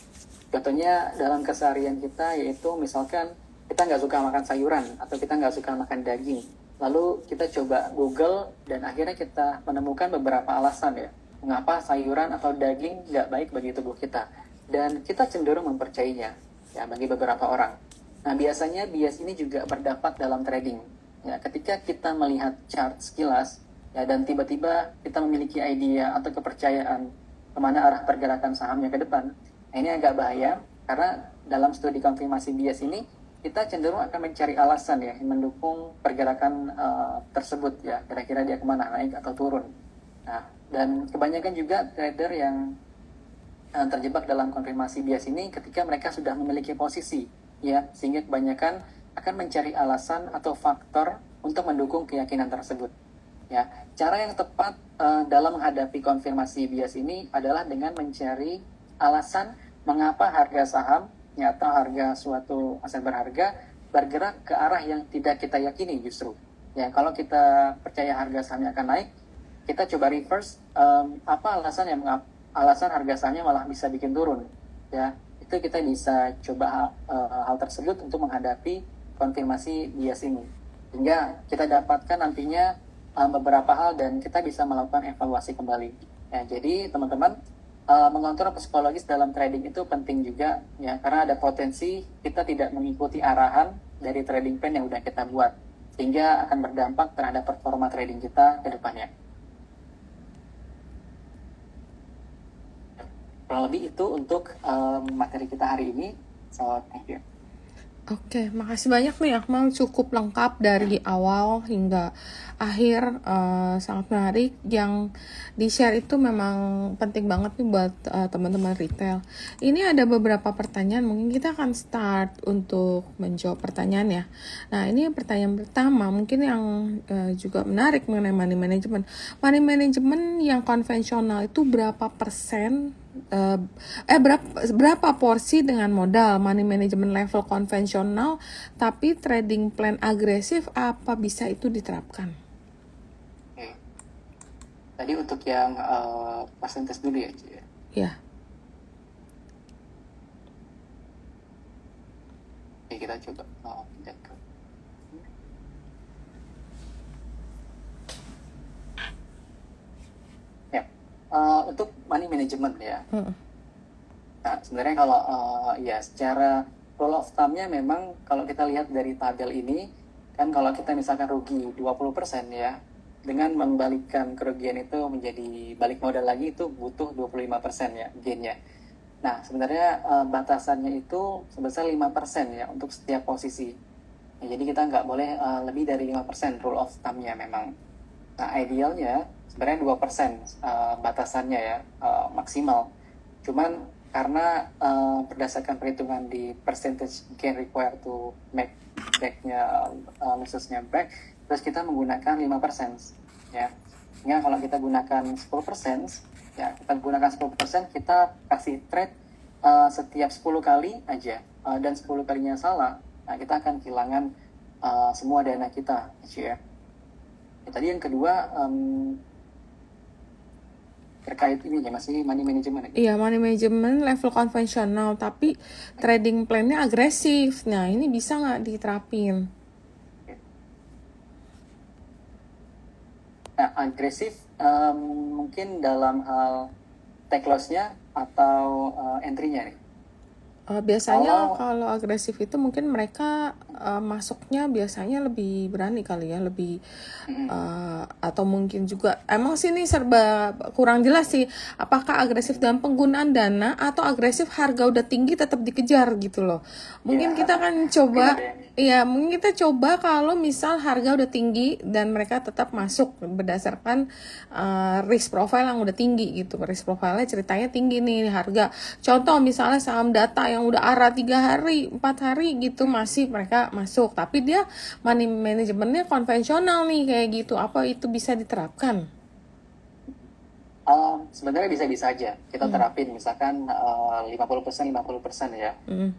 Speaker 2: Contohnya dalam keseharian kita yaitu misalkan kita nggak suka makan sayuran atau kita nggak suka makan daging. Lalu kita coba Google dan akhirnya kita menemukan beberapa alasan ya, mengapa sayuran atau daging nggak baik bagi tubuh kita. Dan kita cenderung mempercayainya ya bagi beberapa orang. Nah, biasanya bias ini juga berdampak dalam trading. Ya, ketika kita melihat chart sekilas ya dan tiba-tiba kita memiliki idea atau kepercayaan kemana arah pergerakan sahamnya ke depan, nah ini agak bahaya karena dalam studi konfirmasi bias ini kita cenderung akan mencari alasan ya yang mendukung pergerakan tersebut ya, kira-kira dia kemana, naik atau turun. Nah, dan kebanyakan juga trader yang terjebak dalam konfirmasi bias ini ketika mereka sudah memiliki posisi ya, sehingga kebanyakan akan mencari alasan atau faktor untuk mendukung keyakinan tersebut ya. Cara yang tepat dalam menghadapi konfirmasi bias ini adalah dengan mencari alasan mengapa harga saham ya, atau harga suatu aset berharga bergerak ke arah yang tidak kita yakini justru. Ya, kalau kita percaya harga sahamnya akan naik, kita coba reverse apa alasan harga sahamnya malah bisa bikin turun. Ya, itu kita bisa coba hal tersebut untuk menghadapi konfirmasi bias ini. Hingga kita dapatkan nantinya beberapa hal dan kita bisa melakukan evaluasi kembali. Ya, jadi teman-teman, mengontrol psikologis dalam trading itu penting juga ya, karena ada potensi kita tidak mengikuti arahan dari trading plan yang udah kita buat, sehingga akan berdampak terhadap performa trading kita ke depannya. Kurang lebih itu untuk materi kita hari ini. So, thank you.
Speaker 1: Oke, makasih banyak nih Akmal, cukup lengkap dari awal hingga akhir, sangat menarik. Yang di-share itu memang penting banget nih buat teman-teman retail. Ini ada beberapa pertanyaan, mungkin kita akan start untuk menjawab pertanyaan ya. Nah, ini pertanyaan pertama mungkin yang juga menarik mengenai money management. Money management yang konvensional itu berapa persen berapa porsi dengan modal money management level konvensional tapi trading plan agresif, apa bisa itu diterapkan?
Speaker 2: Oke. Tadi untuk yang persentase dulu ya, Ci?
Speaker 1: Ya.
Speaker 2: Oke, kita coba pindah ke ya. Untuk money management ya. Nah, sebenarnya kalau ya secara rule of thumb-nya memang kalau kita lihat dari tabel ini, kan kalau kita misalkan rugi 20% ya, dengan membalikkan kerugian itu menjadi balik modal lagi itu butuh 25% ya gain-nya. Nah, sebenarnya batasannya itu sebesar 5% ya untuk setiap posisi. Ya, jadi kita nggak boleh lebih dari 5% rule of thumb-nya memang. Nah, idealnya sebenarnya 2% batasannya ya, maksimal. Cuman karena berdasarkan perhitungan di percentage gain required to make back-nya losses-nya back, terus kita menggunakan 5% ya. Sehingga kalau kita gunakan 10%, ya kita gunakan 10%, kita kasih trade setiap 10 kali aja, dan 10 kalinya salah, nah kita akan kehilangan semua dana kita ya. Tadi yang kedua terkait ini ya, masih money management.
Speaker 1: Iya, money management level konvensional tapi trading plan-nya agresif. Nah, ini bisa nggak diterapin?
Speaker 2: Nah, agresif mungkin dalam hal take loss-nya atau entry-nya nih.
Speaker 1: Biasanya kalau agresif itu mungkin mereka masuknya biasanya lebih berani kali ya, lebih atau mungkin juga emang sih ini serba kurang jelas sih, apakah agresif dalam penggunaan dana atau agresif harga udah tinggi tetap dikejar gitu loh. Mungkin kita akan coba mungkin kita coba kalau misal harga udah tinggi dan mereka tetap masuk berdasarkan risk profile yang udah tinggi gitu. Risk profile-nya ceritanya tinggi nih harga. Contoh misalnya saham data yang udah arah 3 hari, 4 hari gitu masih mereka masuk. Tapi dia money managementnya konvensional nih kayak gitu. Apa itu bisa diterapkan?
Speaker 2: Sebenarnya bisa-bisa aja kita terapin misalkan 50% ya.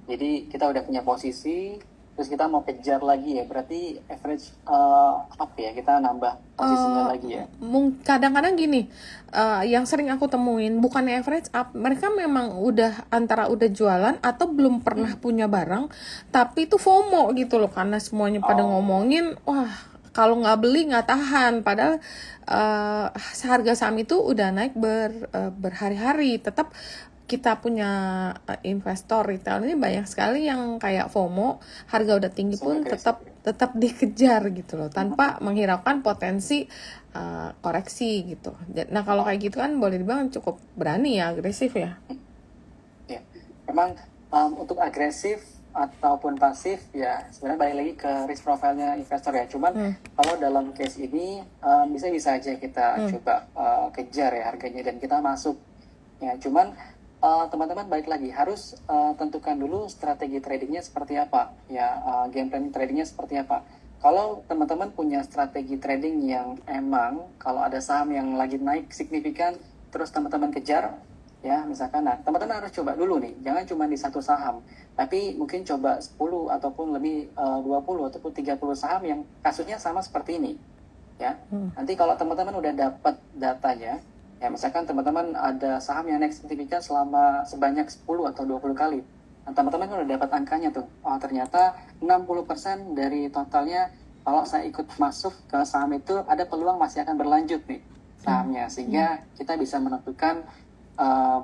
Speaker 2: Jadi kita udah punya posisi, terus kita mau kejar lagi ya, berarti average up ya, kita nambah posisinya lagi ya.
Speaker 1: Kadang-kadang gini, yang sering aku temuin bukannya average up, mereka memang udah antara udah jualan atau belum pernah punya barang, tapi itu FOMO gitu loh, karena semuanya pada ngomongin, wah kalau nggak beli nggak tahan, padahal harga saham itu udah naik berhari-hari. Tetap kita punya investor retail ini banyak sekali yang kayak FOMO, harga udah tinggi pun tetap dikejar gitu loh, tanpa menghiraukan potensi koreksi gitu. Nah kalau kayak gitu kan boleh dibilang cukup berani ya, agresif ya.
Speaker 2: Ya, memang untuk agresif ataupun pasif ya sebenarnya balik lagi ke risk profile-nya investor ya. Cuman kalau dalam case ini bisa aja kita coba kejar ya harganya dan kita masuk ya. Cuman teman-teman balik lagi harus tentukan dulu strategi tradingnya seperti apa ya, game plan tradingnya seperti apa. Kalau teman-teman punya strategi trading yang emang kalau ada saham yang lagi naik signifikan terus teman-teman kejar ya, misalkan, nah teman-teman harus coba dulu nih, jangan cuma di satu saham, tapi mungkin coba 10 ataupun lebih 20 ataupun 30 saham yang kasusnya sama seperti ini ya. Nanti kalau teman-teman udah dapat datanya ya, misalkan teman-teman ada saham yang naik signifikan sebanyak 10 atau 20 kali. Nah, teman-teman udah dapat angkanya tuh. Oh, ternyata 60% dari totalnya kalau saya ikut masuk ke saham itu ada peluang masih akan berlanjut nih sahamnya. Sehingga kita bisa menentukan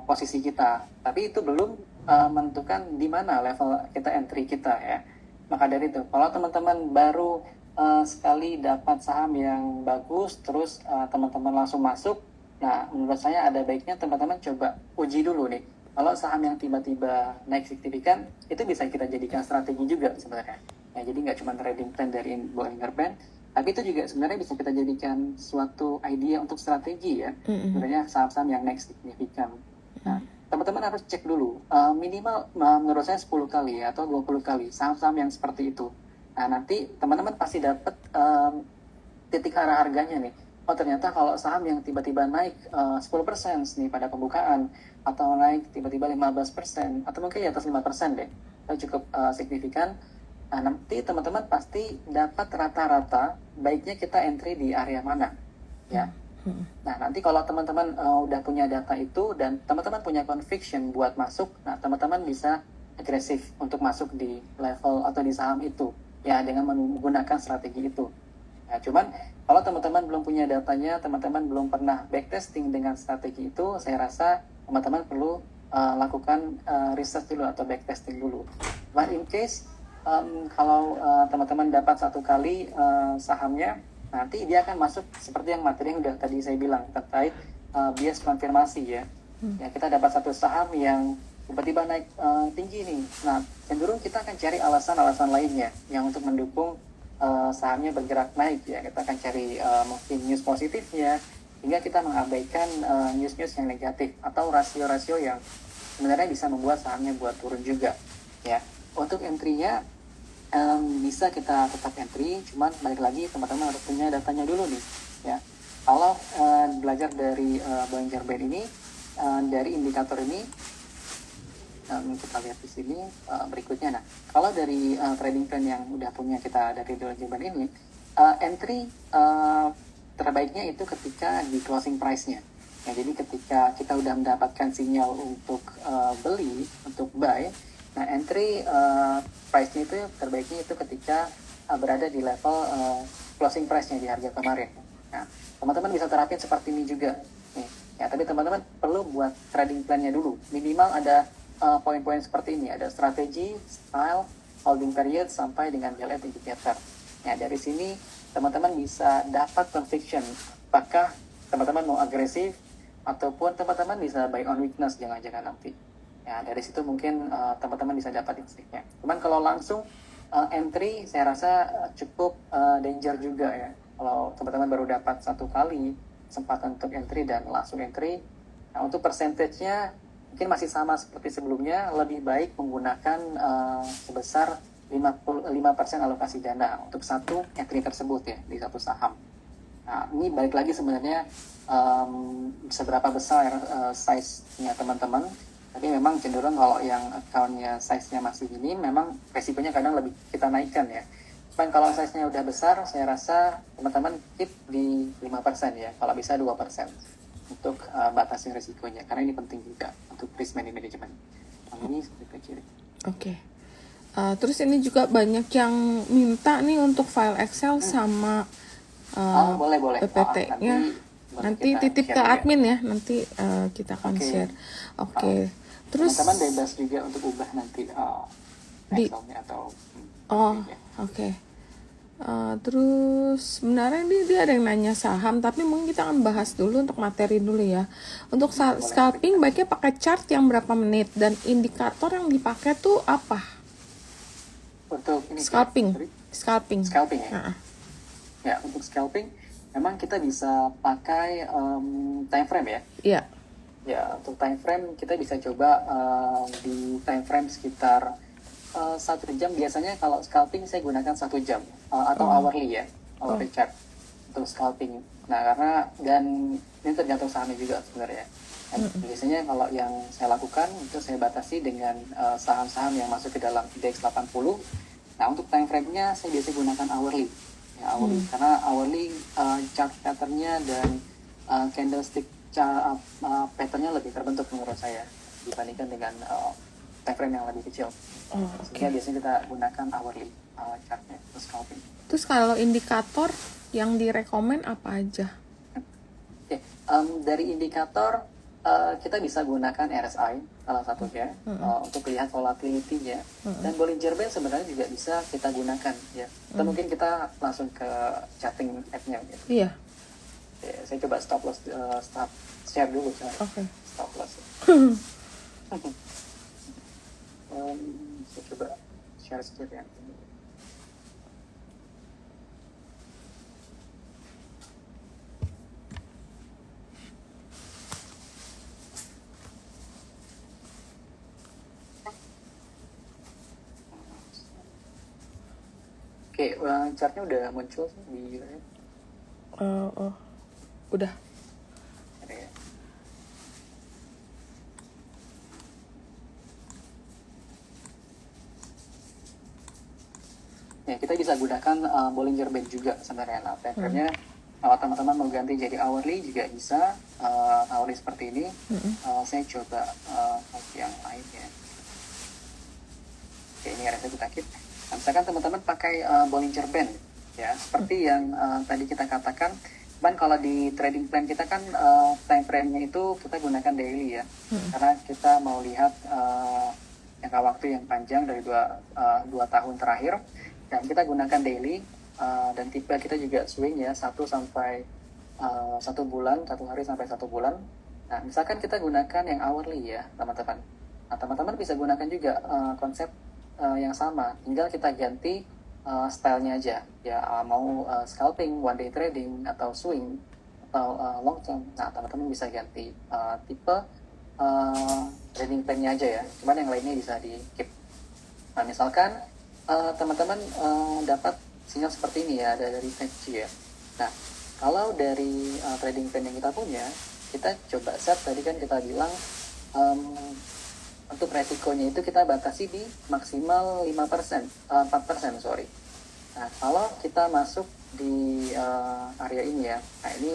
Speaker 2: posisi kita. Tapi itu belum menentukan di mana level kita entry kita ya. Maka dari itu, kalau teman-teman baru sekali dapat saham yang bagus, terus teman-teman langsung masuk, nah, menurut saya ada baiknya teman-teman coba uji dulu nih. Kalau saham yang tiba-tiba naik signifikan, itu bisa kita jadikan strategi juga sebenarnya. Ya, jadi nggak cuma trading plan dari Bollinger Band, tapi itu juga sebenarnya bisa kita jadikan suatu ide untuk strategi ya. Sebenarnya saham-saham yang naik signifikan. Nah, teman-teman harus cek dulu. Minimal menurut saya 10 kali ya, atau 20 kali saham-saham yang seperti itu. Nah, nanti teman-teman pasti dapat titik arah harganya nih. Oh, ternyata kalau saham yang tiba-tiba naik 10% nih pada pembukaan, atau naik tiba-tiba 15%, atau mungkin di atas 5% deh, itu cukup signifikan. Nah, nanti teman-teman pasti dapat rata-rata baiknya kita entry di area mana ya. Nah, nanti kalau teman-teman udah punya data itu dan teman-teman punya conviction buat masuk, nah teman-teman bisa agresif untuk masuk di level atau di saham itu ya, dengan menggunakan strategi itu. Nah, cuman kalau teman-teman belum punya datanya, teman-teman belum pernah backtesting dengan strategi itu, saya rasa teman-teman perlu lakukan research dulu atau backtesting dulu. But in case kalau teman-teman dapat satu kali sahamnya, nanti dia akan masuk seperti yang materi yang udah tadi saya bilang terkait bias konfirmasi ya. Ya, kita dapat satu saham yang tiba-tiba naik tinggi nih. Nah, cenderung kita akan cari alasan-alasan lainnya yang untuk mendukung sahamnya bergerak naik ya. Kita akan cari mungkin news positifnya, hingga kita mengabaikan news-news yang negatif atau rasio-rasio yang sebenarnya bisa membuat sahamnya buat turun juga ya. Untuk entry-nya bisa kita tetap entry, cuman balik lagi teman-teman harus punya datanya dulu nih ya. Kalau belajar dari Bollinger Band ini, dari indikator ini, kita lihat di sini berikutnya. Nah, kalau dari trading plan yang udah punya kita dari Bollinger Band ini, entry terbaiknya itu ketika di closing price-nya. Ya, jadi ketika kita udah mendapatkan sinyal untuk beli, untuk buy, nah entry price-nya itu terbaiknya itu ketika berada di level closing price-nya di harga kemarin. Nah, teman-teman bisa terapin seperti ini juga. Nih, ya, tapi teman-teman perlu buat trading plan-nya dulu. Minimal ada poin-poin seperti ini, ada strategi, style, holding period, sampai dengan daily indicator. Ya, dari sini teman-teman bisa dapat conviction apakah teman-teman mau agresif ataupun teman-teman bisa buy on weakness jangan-jangan nanti. Ya, dari situ mungkin teman-teman bisa dapat insight-nya. Cuman kalau langsung entry saya rasa cukup danger juga ya. Kalau teman-teman baru dapat satu kali kesempatan untuk entry dan langsung entry, nah untuk percentage-nya mungkin masih sama seperti sebelumnya, lebih baik menggunakan sebesar 5% alokasi dana untuk satu entry tersebut ya, di satu saham. Nah, ini balik lagi sebenarnya seberapa besar size-nya teman-teman, tapi memang cenderung kalau yang account-nya size-nya masih ini, memang resikonya kadang lebih kita naikkan ya. Dan kalau size-nya udah besar, saya rasa teman-teman keep di 5% ya, kalau bisa 2% untuk batasi risikonya, karena ini penting juga untuk risk management. Ini seperti kiri.
Speaker 1: Oke. Terus ini juga banyak yang minta nih untuk file Excel sama
Speaker 2: Boleh boleh.
Speaker 1: PPT-nya.
Speaker 2: Boleh
Speaker 1: Nanti
Speaker 2: kita
Speaker 1: titip ke
Speaker 2: share juga.
Speaker 1: admin ya, nanti kita akan
Speaker 2: Oke.
Speaker 1: share.
Speaker 2: Ah,
Speaker 1: Oke. Terus
Speaker 2: Teman-teman bebas juga untuk ubah nanti
Speaker 1: di
Speaker 2: Excel-nya atau
Speaker 1: oh,
Speaker 2: PowerPoint-nya.
Speaker 1: oke. Terus sebenarnya dia ada yang nanya saham, tapi mungkin kita akan bahas dulu untuk materi dulu ya. Untuk
Speaker 2: Boleh.
Speaker 1: scalping baiknya pakai chart yang berapa menit dan indikator yang dipakai tuh apa?
Speaker 2: Untuk ini
Speaker 1: Scalping.
Speaker 2: scalping ya.
Speaker 1: Nah,
Speaker 2: Ya, untuk scalping memang kita bisa pakai time frame ya.
Speaker 1: iya.
Speaker 2: Ya, untuk time frame kita bisa coba di time frame sekitar 1 jam. Biasanya kalau scalping saya gunakan 1 jam atau hourly ya, hourly chart untuk scalping. Nah, karena dan ini tergantung sahamnya juga sebenarnya. Dan biasanya kalau yang saya lakukan itu saya batasi dengan saham-saham yang masuk ke dalam indeks 80. Nah, untuk time frame-nya saya biasa gunakan hourly. Ya, hourly karena hourly chart pattern-nya dan candlestick pattern-nya lebih terbentuk menurut saya dibandingkan dengan time frame yang lebih kecil. Sehingga biasanya kita gunakan hourly chartnya untuk scalping.
Speaker 1: Terus kalau indikator yang direkomend apa aja?
Speaker 2: Oke, dari indikator kita bisa gunakan RSI salah satunya untuk lihat volatility-nya. Dan Bollinger Band sebenarnya juga bisa kita gunakan ya. Atau mungkin kita langsung ke charting app-nya gitu.
Speaker 1: Iya.
Speaker 2: Ya, saya coba stop loss share dulu
Speaker 1: Oke.
Speaker 2: stop loss. Saya coba share sedikit ya. Oke, chartnya udah muncul di
Speaker 1: Udah.
Speaker 2: ada ya. Ya, kita bisa gunakan Bollinger Band juga sebenarnya. Nah, time frame-nya kalau teman-teman mau ganti jadi hourly juga bisa. Hourly seperti ini. Saya coba yang lain ya. Oke, ini RSI kita keep. Nah, misalkan teman-teman pakai Bollinger Band, ya seperti yang tadi kita katakan. Cuman kalau di trading plan kita kan time frame-nya itu kita gunakan daily ya, karena kita mau lihat jangka waktu yang panjang dari dua tahun terakhir, dan kita gunakan daily dan tipe kita juga swing ya 1 sampai 1 bulan, 1 hari sampai 1 bulan. Nah, misalkan kita gunakan yang hourly ya teman-teman. Nah, teman-teman bisa gunakan juga konsep yang sama, tinggal kita ganti stylenya aja ya, mau scalping, one day trading atau swing atau long term. Nah, teman-teman bisa ganti tipe trading plan-nya aja ya, cuman yang lainnya bisa di keep. Nah, misalkan teman-teman dapat sinyal seperti ini ya, ada dari FG ya. Nah, kalau dari trading plan yang kita punya, kita coba set, tadi kan kita bilang untuk resikonya itu kita batasi di maksimal 5%, 4%, sorry. Nah, kalau kita masuk di area ini ya, nah ini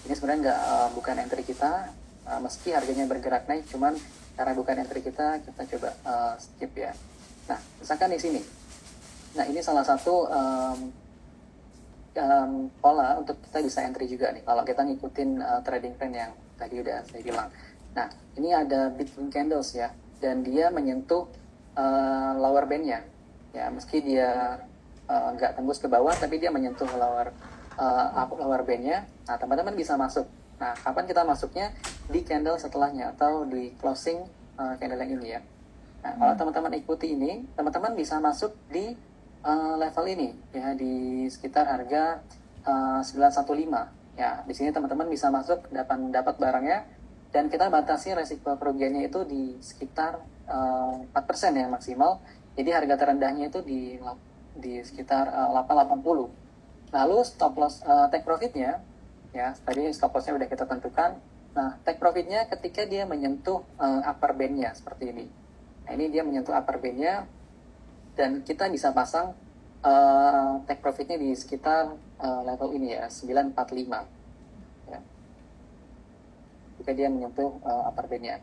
Speaker 2: sebenarnya bukan entry kita, meski harganya bergerak naik, cuman karena bukan entry kita coba skip ya. Nah, misalkan di sini, nah ini salah satu pola untuk kita bisa entry juga nih, kalau kita ngikutin trading plan yang tadi udah saya bilang. Nah, ini ada between candles ya, dan dia menyentuh lower band-nya. Ya, meski dia nggak tembus ke bawah, tapi dia menyentuh lower band-nya. Nah, teman-teman bisa masuk. Nah, kapan kita masuknya? Di candle setelahnya atau di closing candle yang ini ya. Nah, kalau teman-teman ikuti ini, teman-teman bisa masuk di level ini ya, di sekitar harga 915. Ya, di sini teman-teman bisa masuk, dapat barangnya. Dan kita batasi resiko kerugiannya itu di sekitar 4% ya maksimal. Jadi harga terendahnya itu di sekitar 880. Lalu stop loss take profitnya, ya tadi stop lossnya udah kita tentukan. Nah, take profitnya ketika dia menyentuh upper band-nya seperti ini. Nah, ini dia menyentuh upper band-nya, dan kita bisa pasang take profitnya di sekitar level ini ya, 945. Ya. Jika dia menyentuh upper band-nya.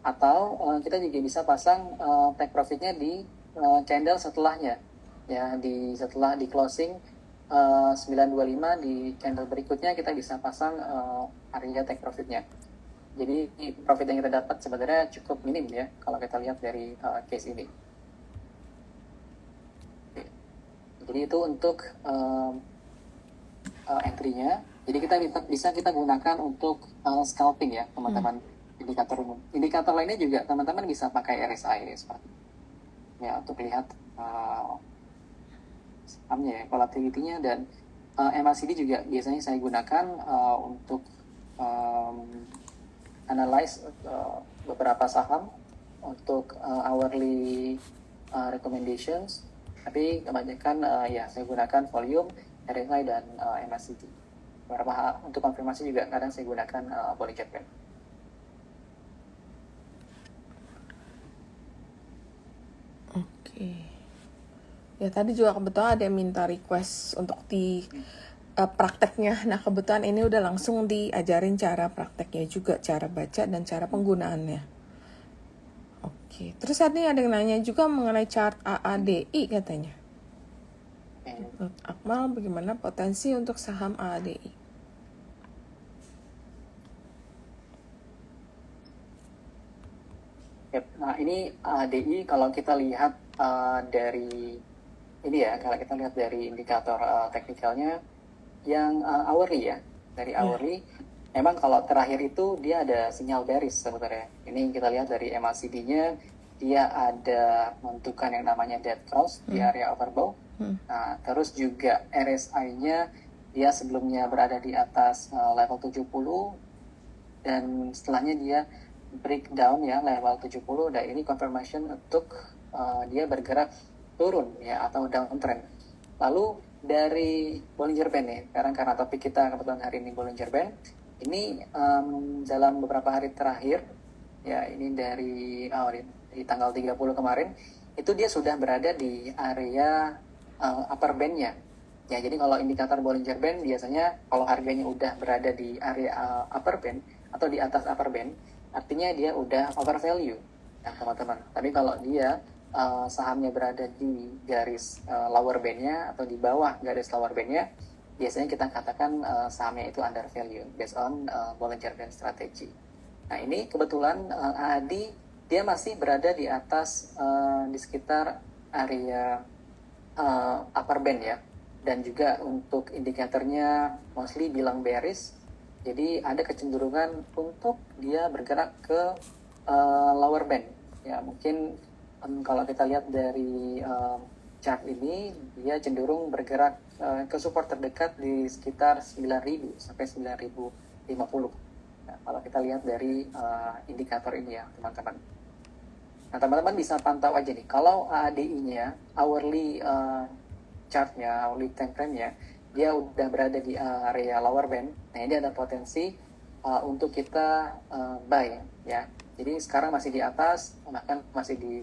Speaker 2: Atau kita juga bisa pasang take profitnya di candle setelahnya, ya setelah di closing 925 di candle berikutnya kita bisa pasang area take profitnya. Jadi profit yang kita dapat sebenarnya cukup minim ya kalau kita lihat dari case ini. Jadi itu untuk entry-nya. Jadi bisa kita gunakan untuk scalping ya teman-teman. Indikator umum. Indikator lainnya juga teman-teman bisa pakai RSI seperti ya untuk lihat sahamnya ya, volatility-nya, dan MACD juga biasanya saya gunakan untuk analyze beberapa saham untuk hourly recommendations, tapi kebanyakan ya saya gunakan volume, RSI, dan MACD. Beberapa untuk konfirmasi juga kadang saya gunakan Bollinger Band.
Speaker 1: Oke. Ya tadi juga kebetulan ada yang minta request untuk di prakteknya. Nah kebetulan ini udah langsung diajarin cara prakteknya juga, cara baca dan cara penggunaannya. Oke. Terus tadi ada yang nanya juga mengenai chart AADI katanya. Menurut Akmal bagaimana potensi untuk saham AADI?
Speaker 2: Yep. Nah ini AADI kalau kita lihat dari ini ya, kalau kita lihat dari indikator teknikalnya yang hourly ya, dari hourly, memang kalau terakhir itu dia ada sinyal bearish sebenarnya. Ini kita lihat dari MACD-nya, dia ada menentukan yang namanya dead cross di area overbought. Nah, terus juga RSI-nya dia sebelumnya berada di atas level 70, dan setelahnya dia breakdown ya level 70, dan ini confirmation untuk dia bergerak turun ya atau downtrend. Lalu dari Bollinger Band nih, sekarang karena topik kita kebetulan hari ini Bollinger Band, ini dalam beberapa hari terakhir ya, ini dari tanggal 30 kemarin itu dia sudah berada di area upper band-nya. Ya, jadi kalau indikator Bollinger Band biasanya kalau harganya udah berada di area upper band atau di atas upper band, artinya dia udah over value ya teman-teman. Tapi kalau dia sahamnya berada di garis lower band-nya atau di bawah garis lower band-nya, biasanya kita katakan sahamnya itu under value based on Bollinger Band strategy. Nah ini kebetulan AADI dia masih berada di atas di sekitar area upper band ya, dan juga untuk indikatornya mostly bilang bearish. Jadi ada kecenderungan untuk dia bergerak ke lower band. Ya mungkin kalau kita lihat dari chart ini, dia cenderung bergerak ke support terdekat di sekitar 9.000 sampai 9.050. Nah, kalau kita lihat dari indikator ini ya teman-teman. Nah teman-teman bisa pantau aja nih, kalau ADI-nya, hourly chartnya, hourly time frame-nya, dia udah berada di area lower band. Nah ini ada potensi untuk kita buy ya. Jadi sekarang masih di atas, bahkan masih di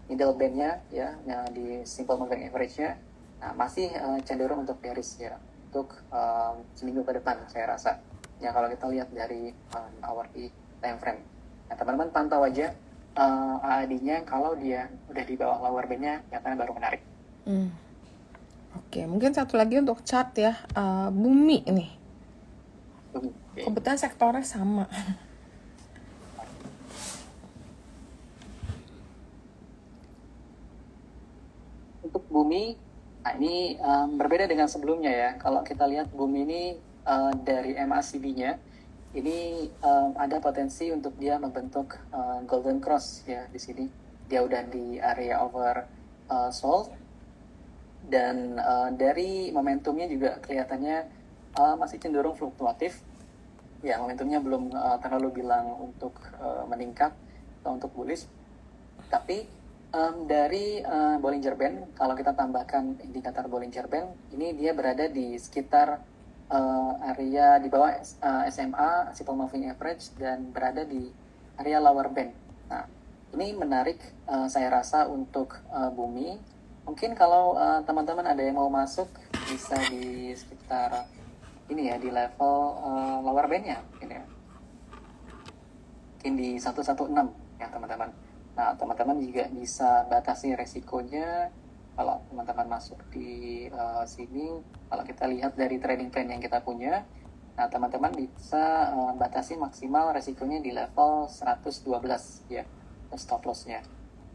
Speaker 2: middle band-nya ya, di simple moving average-nya. Nah masih cenderung untuk bearish ya, untuk seminggu ke depan saya rasa. Ya kalau kita lihat dari hourly time frame. Nah teman-teman pantau aja AAD-nya, kalau dia udah di bawah lower band-nya, nyatanya baru menarik.
Speaker 1: Oke, mungkin satu lagi untuk chart ya, Bumi nih. Kebetulan sektornya sama.
Speaker 2: Untuk Bumi, nah ini berbeda dengan sebelumnya ya. Kalau kita lihat Bumi ini dari MACD-nya, ini ada potensi untuk dia membentuk golden cross ya di sini. Dia udah di area over sold, dan dari momentumnya juga kelihatannya masih cenderung fluktuatif. Ya momentumnya belum terlalu bilang untuk meningkat atau untuk bullish. Tapi dari Bollinger Band, kalau kita tambahkan indikator Bollinger Band, ini dia berada di sekitar area di bawah SMA, Simple Moving Average, dan berada di area lower band. Nah, ini menarik saya rasa untuk Bumi. Mungkin kalau teman-teman ada yang mau masuk, bisa di sekitar ini ya, di level lower band-nya mungkin ya. Mungkin di 116 ya teman-teman. Nah, teman-teman juga bisa batasi resikonya kalau teman-teman masuk di sini. Kalau kita lihat dari trading plan yang kita punya, nah teman-teman bisa batasi maksimal resikonya di level 112 ya, stop loss-nya.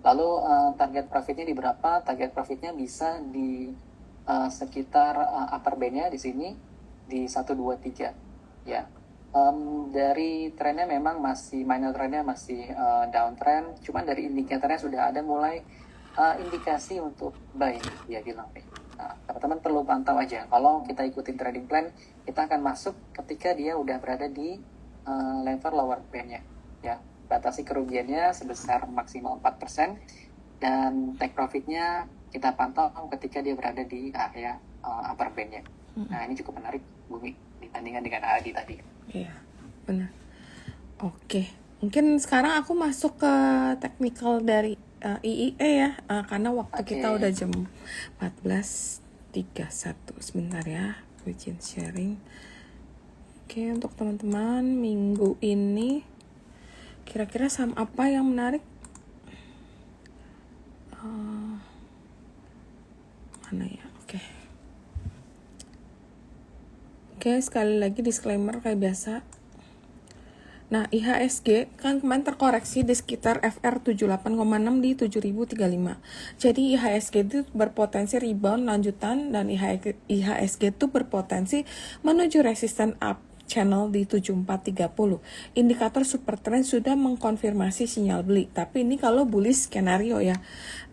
Speaker 2: Lalu target profitnya di berapa? Target profitnya bisa di sekitar upper band-nya di sini di 123 ya. Dari trennya memang masih minor trennya masih downtrend, cuman dari indikatornya sudah ada mulai indikasi untuk buy dia bilang nih. Nah, teman-teman perlu pantau aja. Kalau kita ikutin trading plan, kita akan masuk ketika dia udah berada di level lower band-nya ya. Batasi kerugiannya sebesar maksimal 4% dan take profitnya kita pantau ketika dia berada di area upper band-nya. Nah, ini cukup menarik Bumi dibandingkan dengan Adi tadi.
Speaker 1: Iya, benar. Oke, mungkin sekarang aku masuk ke technical dari IIE ya, karena waktu kita udah jam 14.31. Sebentar ya, bikin sharing. Oke, untuk teman-teman minggu ini kira-kira saham apa yang menarik? Mana ya? Oke, sekali lagi disclaimer kayak biasa. Nah, IHSG kan kemarin terkoreksi di sekitar FR 78,6 di 7035. Jadi IHSG itu berpotensi rebound lanjutan dan IHSG itu berpotensi menuju resisten up channel di 7430. Indikator super trend sudah mengkonfirmasi sinyal beli, tapi ini kalau bullish skenario ya.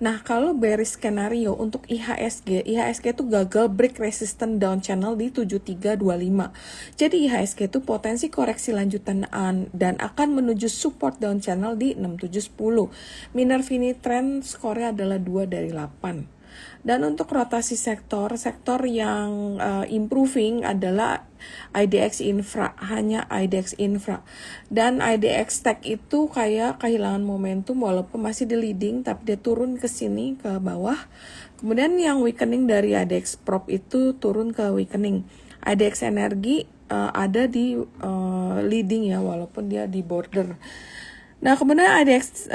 Speaker 1: Nah, kalau bearish skenario untuk IHSG itu gagal break resistance down channel di 7325. Jadi IHSG itu potensi koreksi lanjutan dan akan menuju support down channel di 6710. Minervini trend skornya adalah 2 dari 8. Dan untuk rotasi sektor yang improving adalah IDX Infra, hanya IDX Infra. Dan IDX Tech itu kayak kehilangan momentum walaupun masih di leading, tapi dia turun ke sini ke bawah. Kemudian yang weakening dari IDX Prop itu turun ke weakening. IDX Energi ada di leading ya, walaupun dia di border. Nah, kemudian IDX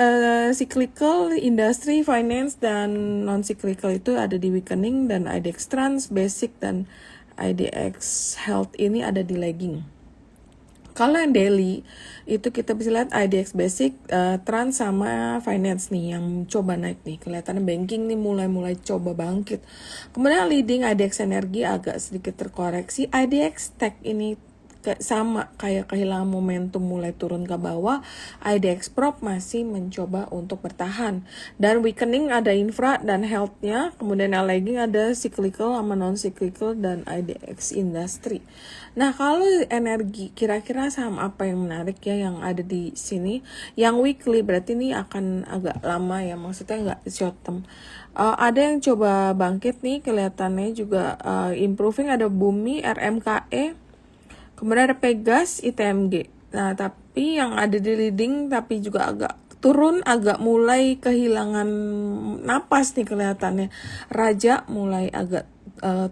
Speaker 1: cyclical, industry, finance, dan non-cyclical itu ada di weakening, dan IDX trans, basic, dan IDX health ini ada di lagging. Kalau yang daily, itu kita bisa lihat IDX basic, trans, sama finance nih yang coba naik nih. Kelihatannya banking nih mulai coba bangkit. Kemudian leading IDX energi agak sedikit terkoreksi. IDX tech ini sama kayak kehilangan momentum mulai turun ke bawah. IDX Prop masih mencoba untuk bertahan, dan weakening ada infra dan health-nya. Kemudian yang lagging ada cyclical sama non-cyclical dan IDX industry. Nah, kalau energi kira-kira saham apa yang menarik ya yang ada di sini? Yang weekly berarti ini akan agak lama ya, maksudnya nggak short term. Ada yang coba bangkit nih, kelihatannya juga improving. Ada Bumi, RMKE, kemudian ada Pegas, ITMG. Nah, tapi yang ada di leading tapi juga agak turun, agak mulai kehilangan napas nih kelihatannya. Raja mulai agak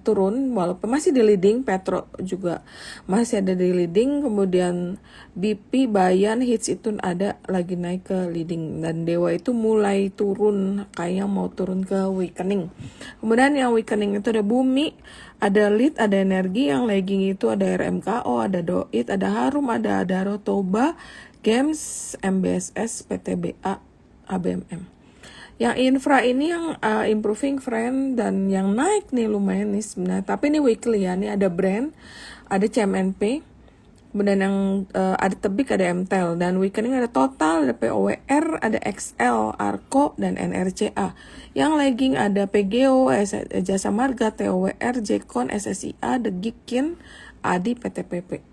Speaker 1: turun walaupun masih di leading. Petro juga masih ada di leading. Kemudian BP, Bayan, Hits itu ada lagi naik ke leading, dan Dewa itu mulai turun, kayak mau turun ke weakening. Kemudian yang weakening itu ada Bumi, ada Lead, ada Energi. Yang lagging itu ada RMKO, ada Doit, ada Harum, ada Adaro, Toba, Games, MBSS, PTBA, ABMM. Yang infra ini yang improving friend, dan yang naik nih lumayan nih sebenarnya. Tapi ini weekly ya, ini ada Brand, ada CMNP, kemudian yang ada Tebik, ada MTEL, dan weakening ada Total, ada POWR, ada XL, Arko, dan NRCA. Yang lagging ada PGO, Jasa Marga, TOWR, Jekon, SSIA, The Gikin, Adi, PTPP.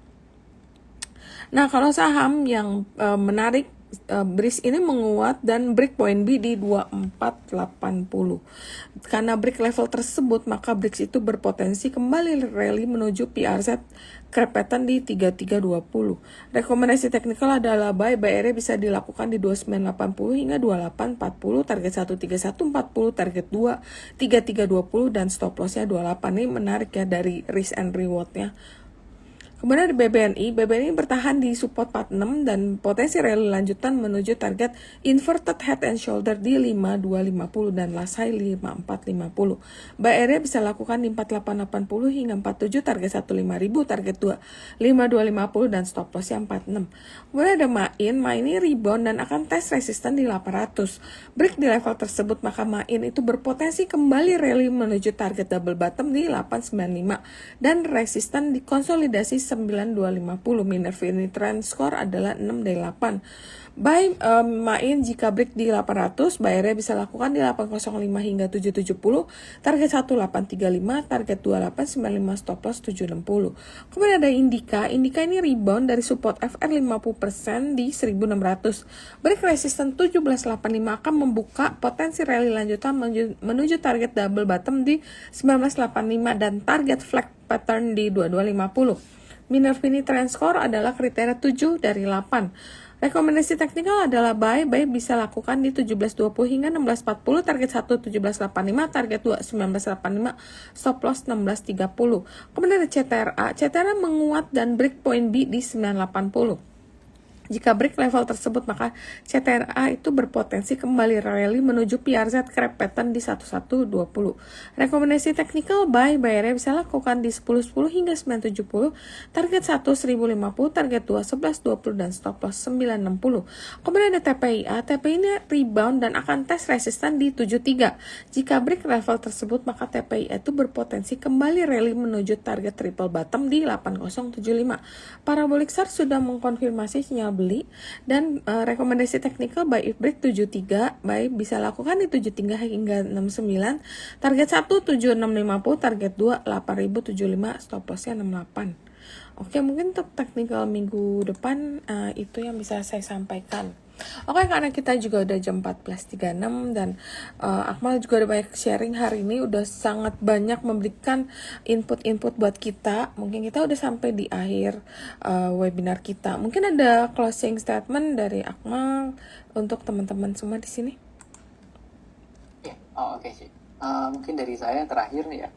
Speaker 1: Nah, kalau saham yang menarik, BRIS ini menguat dan break point B di 2480. Karena break level tersebut, maka BRIS itu berpotensi kembali rally menuju PR set kerepetan di 3320. Rekomendasi teknikal adalah buy area bisa dilakukan di 2980 hingga 2840, target 13140, target 2 3320, dan stop lossnya 28. Ini menarik ya dari risk and rewardnya. Kemudian ada BBNI bertahan di support 46 dan potensi rally lanjutan menuju target inverted head and shoulder di 5250 dan last high 5450. Buy area bisa lakukan di 4880 hingga 47, target 15000, target 5250 dan stop loss yang 46. Kemudian ada MAIN ini rebound dan akan tes resisten di 800. Break di level tersebut maka MAIN itu berpotensi kembali rally menuju target double bottom di 895 dan resisten di konsolidasi 9250. Minerva ini trend score adalah 6 dari 8. Buy MAIN jika break di 800, buy area bisa lakukan di 805 hingga 770, target 1835, target 2895, stop loss 760. Kemudian ada Indika ini rebound dari support FR 50% di 1600. Break resisten 1785 akan membuka potensi rally lanjutan menuju target double bottom di 1985 dan target flag pattern di 2250. Minerva ini trend score adalah kriteria 7 dari 8. Rekomendasi teknikal adalah buy bisa lakukan di 1720 hingga 1640, target 1 1785, target 2 1985, stop loss 1630. Kemudian ada CTRA menguat dan break point B di 980. Jika break level tersebut maka CTRA itu berpotensi kembali rally menuju PRZ crab pattern di 1120. Rekomendasi teknikal buy area bisa lakukan di 1010 hingga 970, target 1 1050, target 2 1120 dan stop loss 960. Kemudian ada TPI ini rebound dan akan tes resisten di 73. Jika break level tersebut maka TPI itu berpotensi kembali rally menuju target triple bottom di 8075. Parabolic SAR sudah mengkonfirmasi sinyal beli dan rekomendasi teknikal buy if break 73, buy bisa lakukan di 73 hingga 69, target 1 7650, target 2 8075, stop lossnya 68. Oke, mungkin untuk teknikal minggu depan itu yang bisa saya sampaikan. Oke, karena kita juga udah jam 14.36 dan Akmal juga udah banyak sharing hari ini, udah sangat banyak memberikan input-input buat kita. Mungkin kita udah sampai di akhir webinar kita. Mungkin ada closing statement dari Akmal untuk teman-teman semua di sini.
Speaker 2: Ya, oke sih. Mungkin dari saya terakhir nih ya.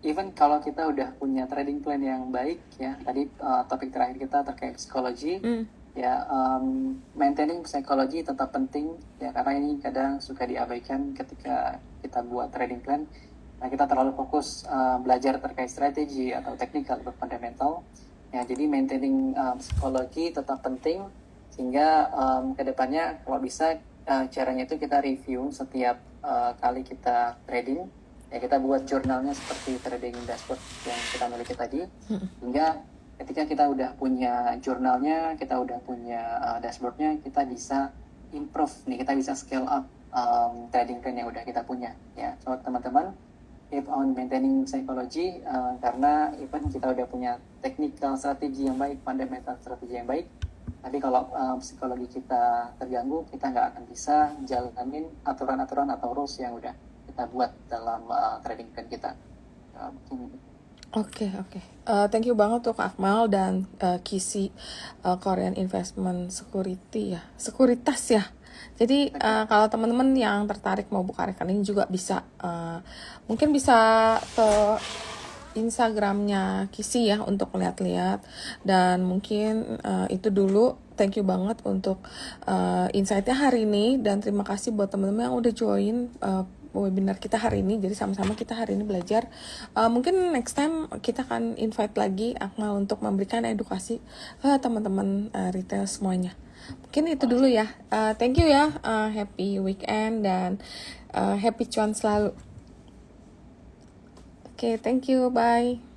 Speaker 2: Even kalau kita udah punya trading plan yang baik ya, tadi topik terakhir kita terkait psikologi. Ya, maintaining psikologi tetap penting ya, karena ini kadang suka diabaikan ketika kita buat trading plan. Nah, kita terlalu fokus belajar terkait strategi atau teknikal atau fundamental. Ya, jadi maintaining psikologi tetap penting sehingga kedepannya kalau bisa caranya itu kita review setiap kali kita trading. Ya, kita buat jurnalnya seperti trading dashboard yang kita miliki tadi, hingga ketika kita udah punya jurnalnya, kita udah punya dashboardnya, kita bisa improve nih, kita bisa scale up trading plan yang udah kita punya ya. So teman-teman, keep on maintaining psychology karena even kita udah punya technical strategi yang baik, fundamental strategi yang baik, tapi kalau psikologi kita terganggu, kita nggak akan bisa jalanin aturan-aturan atau rules yang udah kita buat dalam trading plan kita.
Speaker 1: Oke. Thank you banget untuk Akmal dan Kisi Korean Investment Sekuritas ya. Jadi kalau teman-teman yang tertarik mau buka rekening juga bisa mungkin bisa ke Instagramnya Kisi ya untuk lihat-lihat, dan mungkin itu dulu. Thank you banget untuk insight-nya hari ini, dan terima kasih buat teman-teman yang udah join webinar kita hari ini. Jadi sama-sama kita hari ini belajar. Mungkin next time kita akan invite lagi Akmal untuk memberikan edukasi ke teman-teman retail semuanya. Mungkin itu dulu ya. Thank you ya. Happy weekend dan happy cuan selalu. Oke, thank you. Bye.